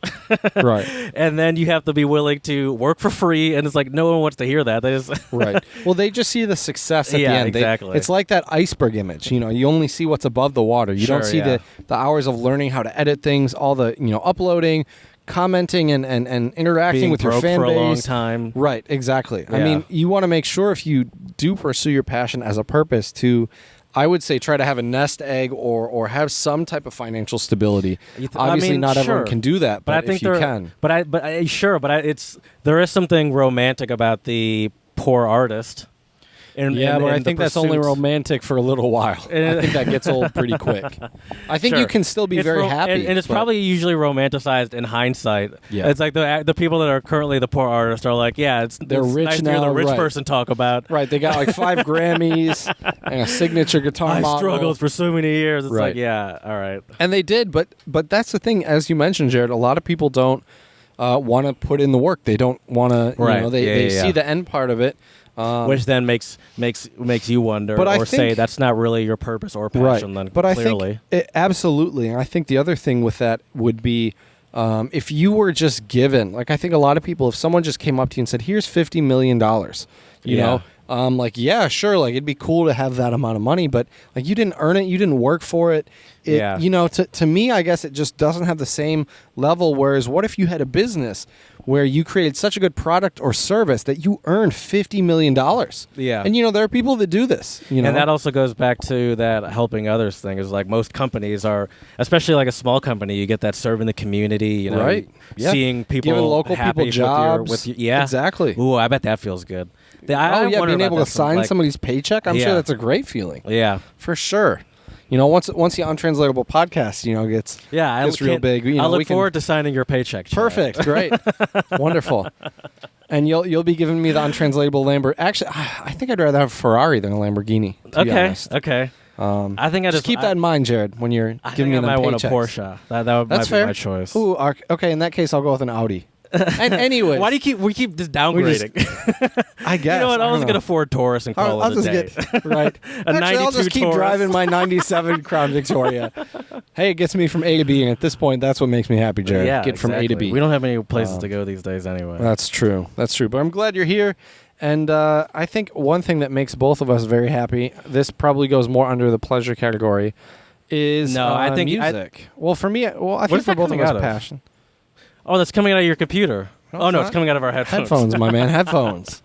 right, and then you have to be willing to work for free, and it's like no one wants to hear that. They just right. Well, they just see the success at the Yeah, end. exactly. It's like that iceberg image. You only see what's above the water. You don't Sure, see yeah. the hours of learning how to edit things, all the uploading, commenting, and interacting Being with your broke fan for a long base. time. Right, exactly. I Yeah. mean, you want to make sure if you do pursue your passion as a purpose to, I would say, try to have a nest egg or have some type of financial stability. Obviously, not everyone sure. can do that, but I think if you can. There is something romantic about the poor artist. But I think that's only pursuit. romantic for a little while. I think that gets old pretty quick. I think you Sure. can still be It's very happy. and it's but- probably usually romanticized in hindsight. Yeah. It's like the people that are currently the poor artists are like, yeah, They're it's rich nice to hear the now, rich right. person talk about. Right, they got like 5 Grammys and a signature guitar I model. struggled for so many years. It's Right. like, yeah, all right. And they did, but that's the thing. As you mentioned, Jared, a lot of people don't want to put in the work. They don't want to. Right. They Yeah. see the end part of it. Which then makes you wonder But I or say think- that's not really your purpose or passion. Then But clearly, I think absolutely. And I think the other thing with that would be if you were just given, like I think a lot of people, if someone just came up to you and said, "Here's $50 million," you Yeah. know. Like, yeah, sure. Like, it'd be cool to have that amount of money, but like, you didn't earn it. You didn't work for it. Yeah. To me, I guess it just doesn't have the same level. Whereas, what if you had a business where you created such a good product or service that you earned $50 million? Yeah. And, there are people that do this, and that also goes back to that helping others thing. Is like most companies are, especially like a small company, you get that serving the community. Right. Yeah. Seeing people Giving local happy people jobs. with your yeah, Exactly. Ooh, I bet that feels good. I wonder being about able to that sign like, somebody's paycheck, I'm Yeah. sure that's a great feeling. Yeah. For sure. Once the Untranslatable podcast, gets Yeah, gets real big. I we look can- forward to signing your paycheck. Chad. Perfect, great, wonderful. And you'll be giving me the Untranslatable Lamborghini. Actually, I think I'd rather have a Ferrari than a Lamborghini. To be Okay. honest. Okay. I think I Just keep that in mind, Jared, when you're I giving think me I the might paychecks. want a Porsche. That That's might fair. be my choice. Ooh, okay. In that case, I'll go with an Audi. And anyways, Why do we keep just We downgrading? I guess. You know what? I I'll don't just get know. a Ford Taurus and call I'll it a just day. get right. A Actually, I'll 92 just keep Taurus. driving my '97 Crown Victoria. Hey, it gets me from A to B, and at this point, that's what makes me happy, Jared. Yeah, Get from A to exactly. B. We don't have any places to go these days anyway. That's true. That's true. But I'm glad you're here. And I think one thing that makes both of us very happy, this probably goes more under the pleasure category, is No, I think music. Well, for me, I What think is for that both of coming us, out of? passion. Oh, that's coming out of your computer. No, Oh, it's no, not. it's coming out of our headphones. Headphones, my man. Headphones.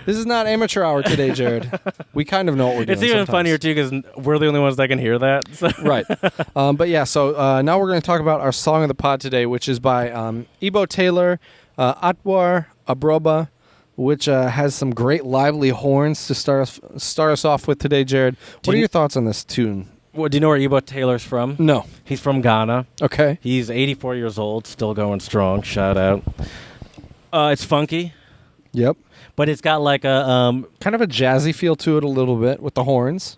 This is not amateur hour today, Jared. We kind of know what we're doing. It's even sometimes. funnier, too, because we're the only ones that can hear that. So. Right. But yeah, so now we're going to talk about our song of the pod today, which is by Ebo Taylor, Atwar Abroba, which has some great lively horns to start us off with today, Jared. What are your thoughts on this tune? Well, do you know where Ebo Taylor's from? No. He's from Ghana. Okay. He's 84 years old, still going strong. Shout out. It's funky, Yep. but it's got like a Kind of a jazzy feel to it a little bit with the horns.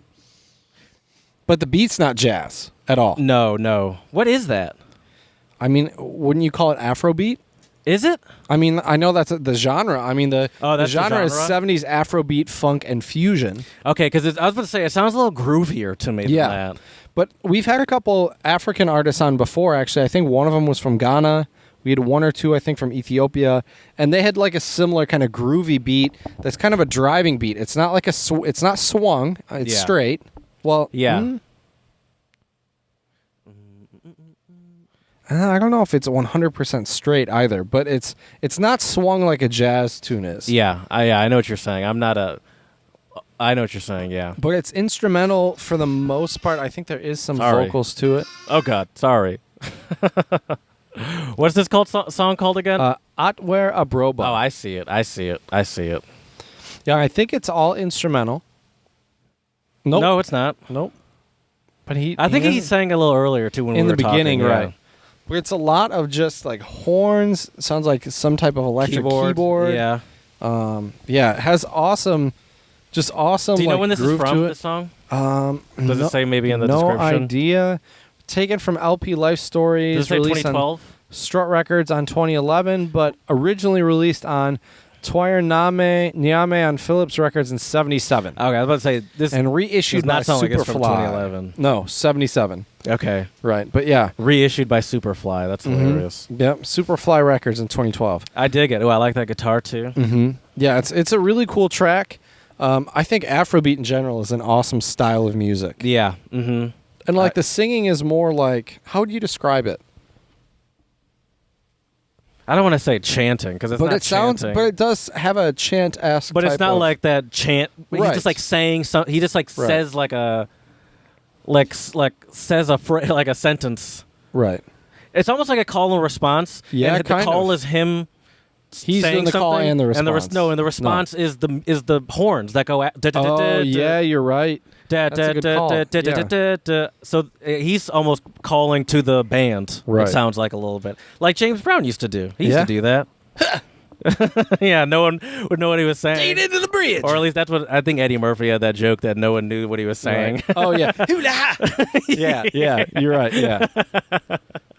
But the beat's not jazz at all. no. What is that? I mean, wouldn't you call it Afrobeat? Is it? I mean, I know that's the genre. I mean, the That's the genre is genre? 70s Afrobeat, funk, and fusion. Okay, because I was about to say it sounds a little groovier to me Yeah. than that. But we've had a couple African artists on before, actually. I think one of them was from Ghana. We had one or two, I think, from Ethiopia. And they had like a similar kind of groovy beat that's kind of a driving beat. It's not like it's not swung. It's Yeah. straight. Well, Yeah. I don't know if it's 100% straight either, but it's not swung like a jazz tune is. Yeah, I know what you're saying. I know what you're saying, yeah. But it's instrumental for the most part. I think there is some Sorry. vocals to it. Oh, God, sorry. What's this song called again? Atwer Abroba. Oh, I see it. Yeah, I think it's all instrumental. Nope. No, it's not. Nope. But I think he sang a little earlier, too, when in we the were talking, beginning, yeah. right? It's a lot of just like horns. Sounds like some type of electric keyboard. Yeah. Yeah, it has awesome. Do you know when this is groove from, to it. this song? Does it say maybe in the no description? idea. Taken from LP Life Stories. Does it say released on 2012? Strut Records on 2011, but originally released on Twire Niame on Philips Records in 77. Okay, I was about to say this And reissued does not by sound like it's from Superfly. 2011. No, 77. Okay. Right, but yeah. Reissued by Superfly. That's hilarious. Yep, Superfly Records in 2012. I dig it. Oh, I like that guitar too. Mm-hmm. Yeah, it's a really cool track. I think Afrobeat in general is an awesome style of music. Yeah. Mm-hmm. And like the singing is more like, how would you describe it? I don't want to say chanting because it's not chanting. But it does have a chant-esque. But it's not like that chant. Right. He's just like saying something. He just like says like a, says like a sentence. Right. It's almost like a call and response. Yeah, and the call is him. He's doing the call and the response. And the response is the horns that go. Oh yeah, you're right. That's a good call. So he's almost calling to the band. Right. It sounds like a little bit like James Brown used to do. He used to do that. Yeah, no one would know what he was saying. Stayed into the bridge. Or at least that's what I think Eddie Murphy had that joke that no one knew what he was saying. Right. Oh yeah. yeah, you're right. Yeah.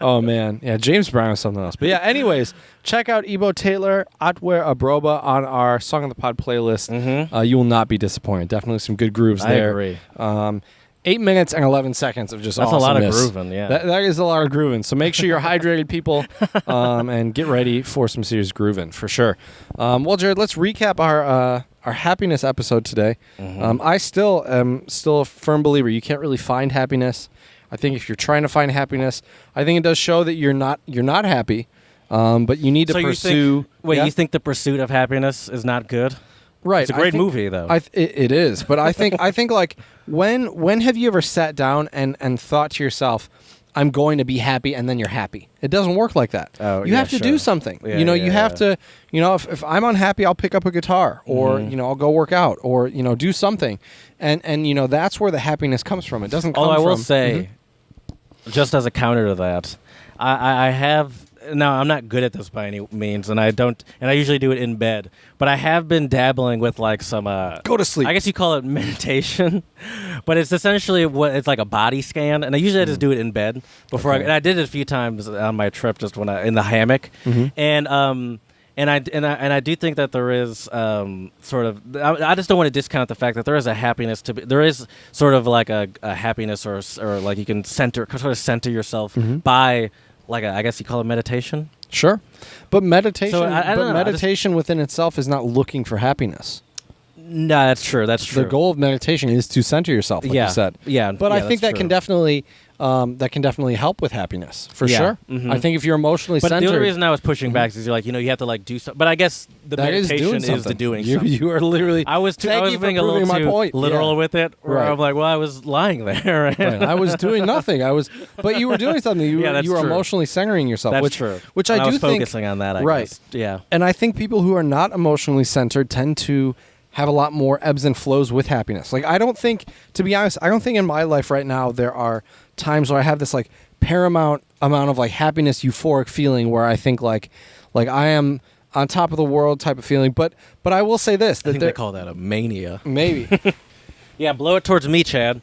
Oh man. Yeah, James Brown is something else. But yeah, anyways, check out Ebo Taylor, Atwer Abroba on our Song of the Pod playlist. Mm-hmm. You will not be disappointed. Definitely some good grooves there. I agree. 8 minutes and 11 seconds of just That's awesomeness. a lot of grooving, yeah. That is a lot of grooving. So make sure you're hydrated, people, and get ready for some serious grooving, for sure. Well, Jared, let's recap our happiness episode today. Mm-hmm. I still am a firm believer you can't really find happiness. I think if you're trying to find happiness, I think it does show that you're not happy, but you need to pursue. You think the pursuit of happiness is not good? Right. It's a great movie, though. It is, but I think like when have you ever sat down and thought to yourself, I'm going to be happy, and then you're happy? It doesn't work like that. Oh, you have to do something. Yeah, you have to. If I'm unhappy, I'll pick up a guitar, or I'll go work out, or do something, and that's where the happiness comes from. It doesn't come from. I will say, just as a counter to that, I have. Now, I'm not good at this by any means, and I usually do it in bed. But I have been dabbling with like some go to sleep. I guess you call it meditation, but it's essentially it's like a body scan, and I usually just do it in bed before. Okay. I did it a few times on my trip, just when in the hammock, and I do think that there is sort of. I just don't want to discount the fact that there is a happiness there is sort of like a happiness or like you can center yourself by. I guess you call it meditation. Sure, but meditation. So I don't know, meditation within itself is not looking for happiness. No, that's true. That's true. The goal of meditation is to center yourself, like you said. Yeah, but I think that can definitely help with happiness for sure. Mm-hmm. I think if you're emotionally centered. But the only reason I was pushing back is you're like, you have to like do something. But I guess the meditation is the doing something. You are literally. I was being a little too literal with it. Where I'm like, well, I was lying there. Right. I was doing nothing. But you were doing something. You were emotionally centering yourself. That's true. Which I do was think. Focusing on that. I guess. Yeah. And I think people who are not emotionally centered tend to have a lot more ebbs and flows with happiness. Like, to be honest, I don't think in my life right now there are times where I have this like paramount amount of like happiness, euphoric feeling where I think like I am on top of the world type of feeling. But I will say this: I think they call that a mania. Maybe. Yeah, blow it towards me, Chad.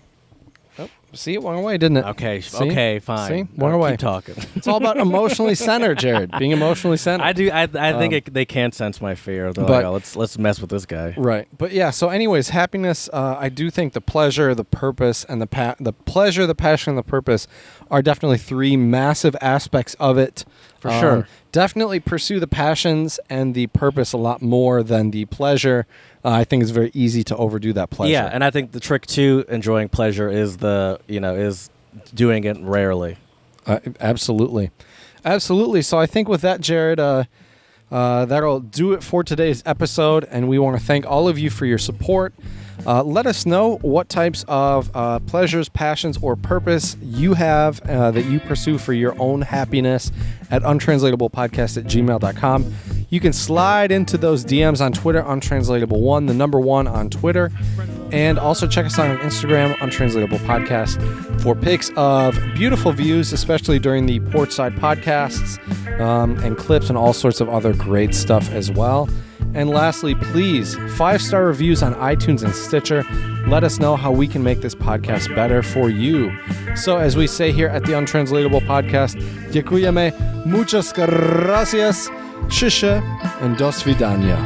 Oh, see, it went away, didn't it? Okay, See? okay, fine. See, went away. Keep talking. It's all about emotionally centered, Jared. Being emotionally centered. I do. I think they can sense my fear. Though. But, let's mess with this guy. Right. But yeah. So, anyways, happiness. I do think the pleasure, the purpose, and the pleasure, the passion, and the purpose are definitely three massive aspects of it. For sure. Definitely pursue the passions and the purpose a lot more than the pleasure. I think it's very easy to overdo that pleasure. Yeah, and I think the trick to enjoying pleasure is is doing it rarely. Absolutely. So I think with that, Jared, that'll do it for today's episode, and we want to thank all of you for your support. Let us know what types of pleasures, passions, or purpose you have that you pursue for your own happiness at untranslatablepodcast@gmail.com. You can slide into those DMs on Twitter, untranslatable1, the number 1 on Twitter. And also check us out on Instagram, Untranslatable Podcast, for pics of beautiful views, especially during the Portside podcasts, and clips and all sorts of other great stuff as well. And lastly, please, 5-star reviews on iTunes and Stitcher. Let us know how we can make this podcast better for you. So as we say here at the Untranslatable Podcast, dziękujemy, muchas gracias, shisha, and do svidania.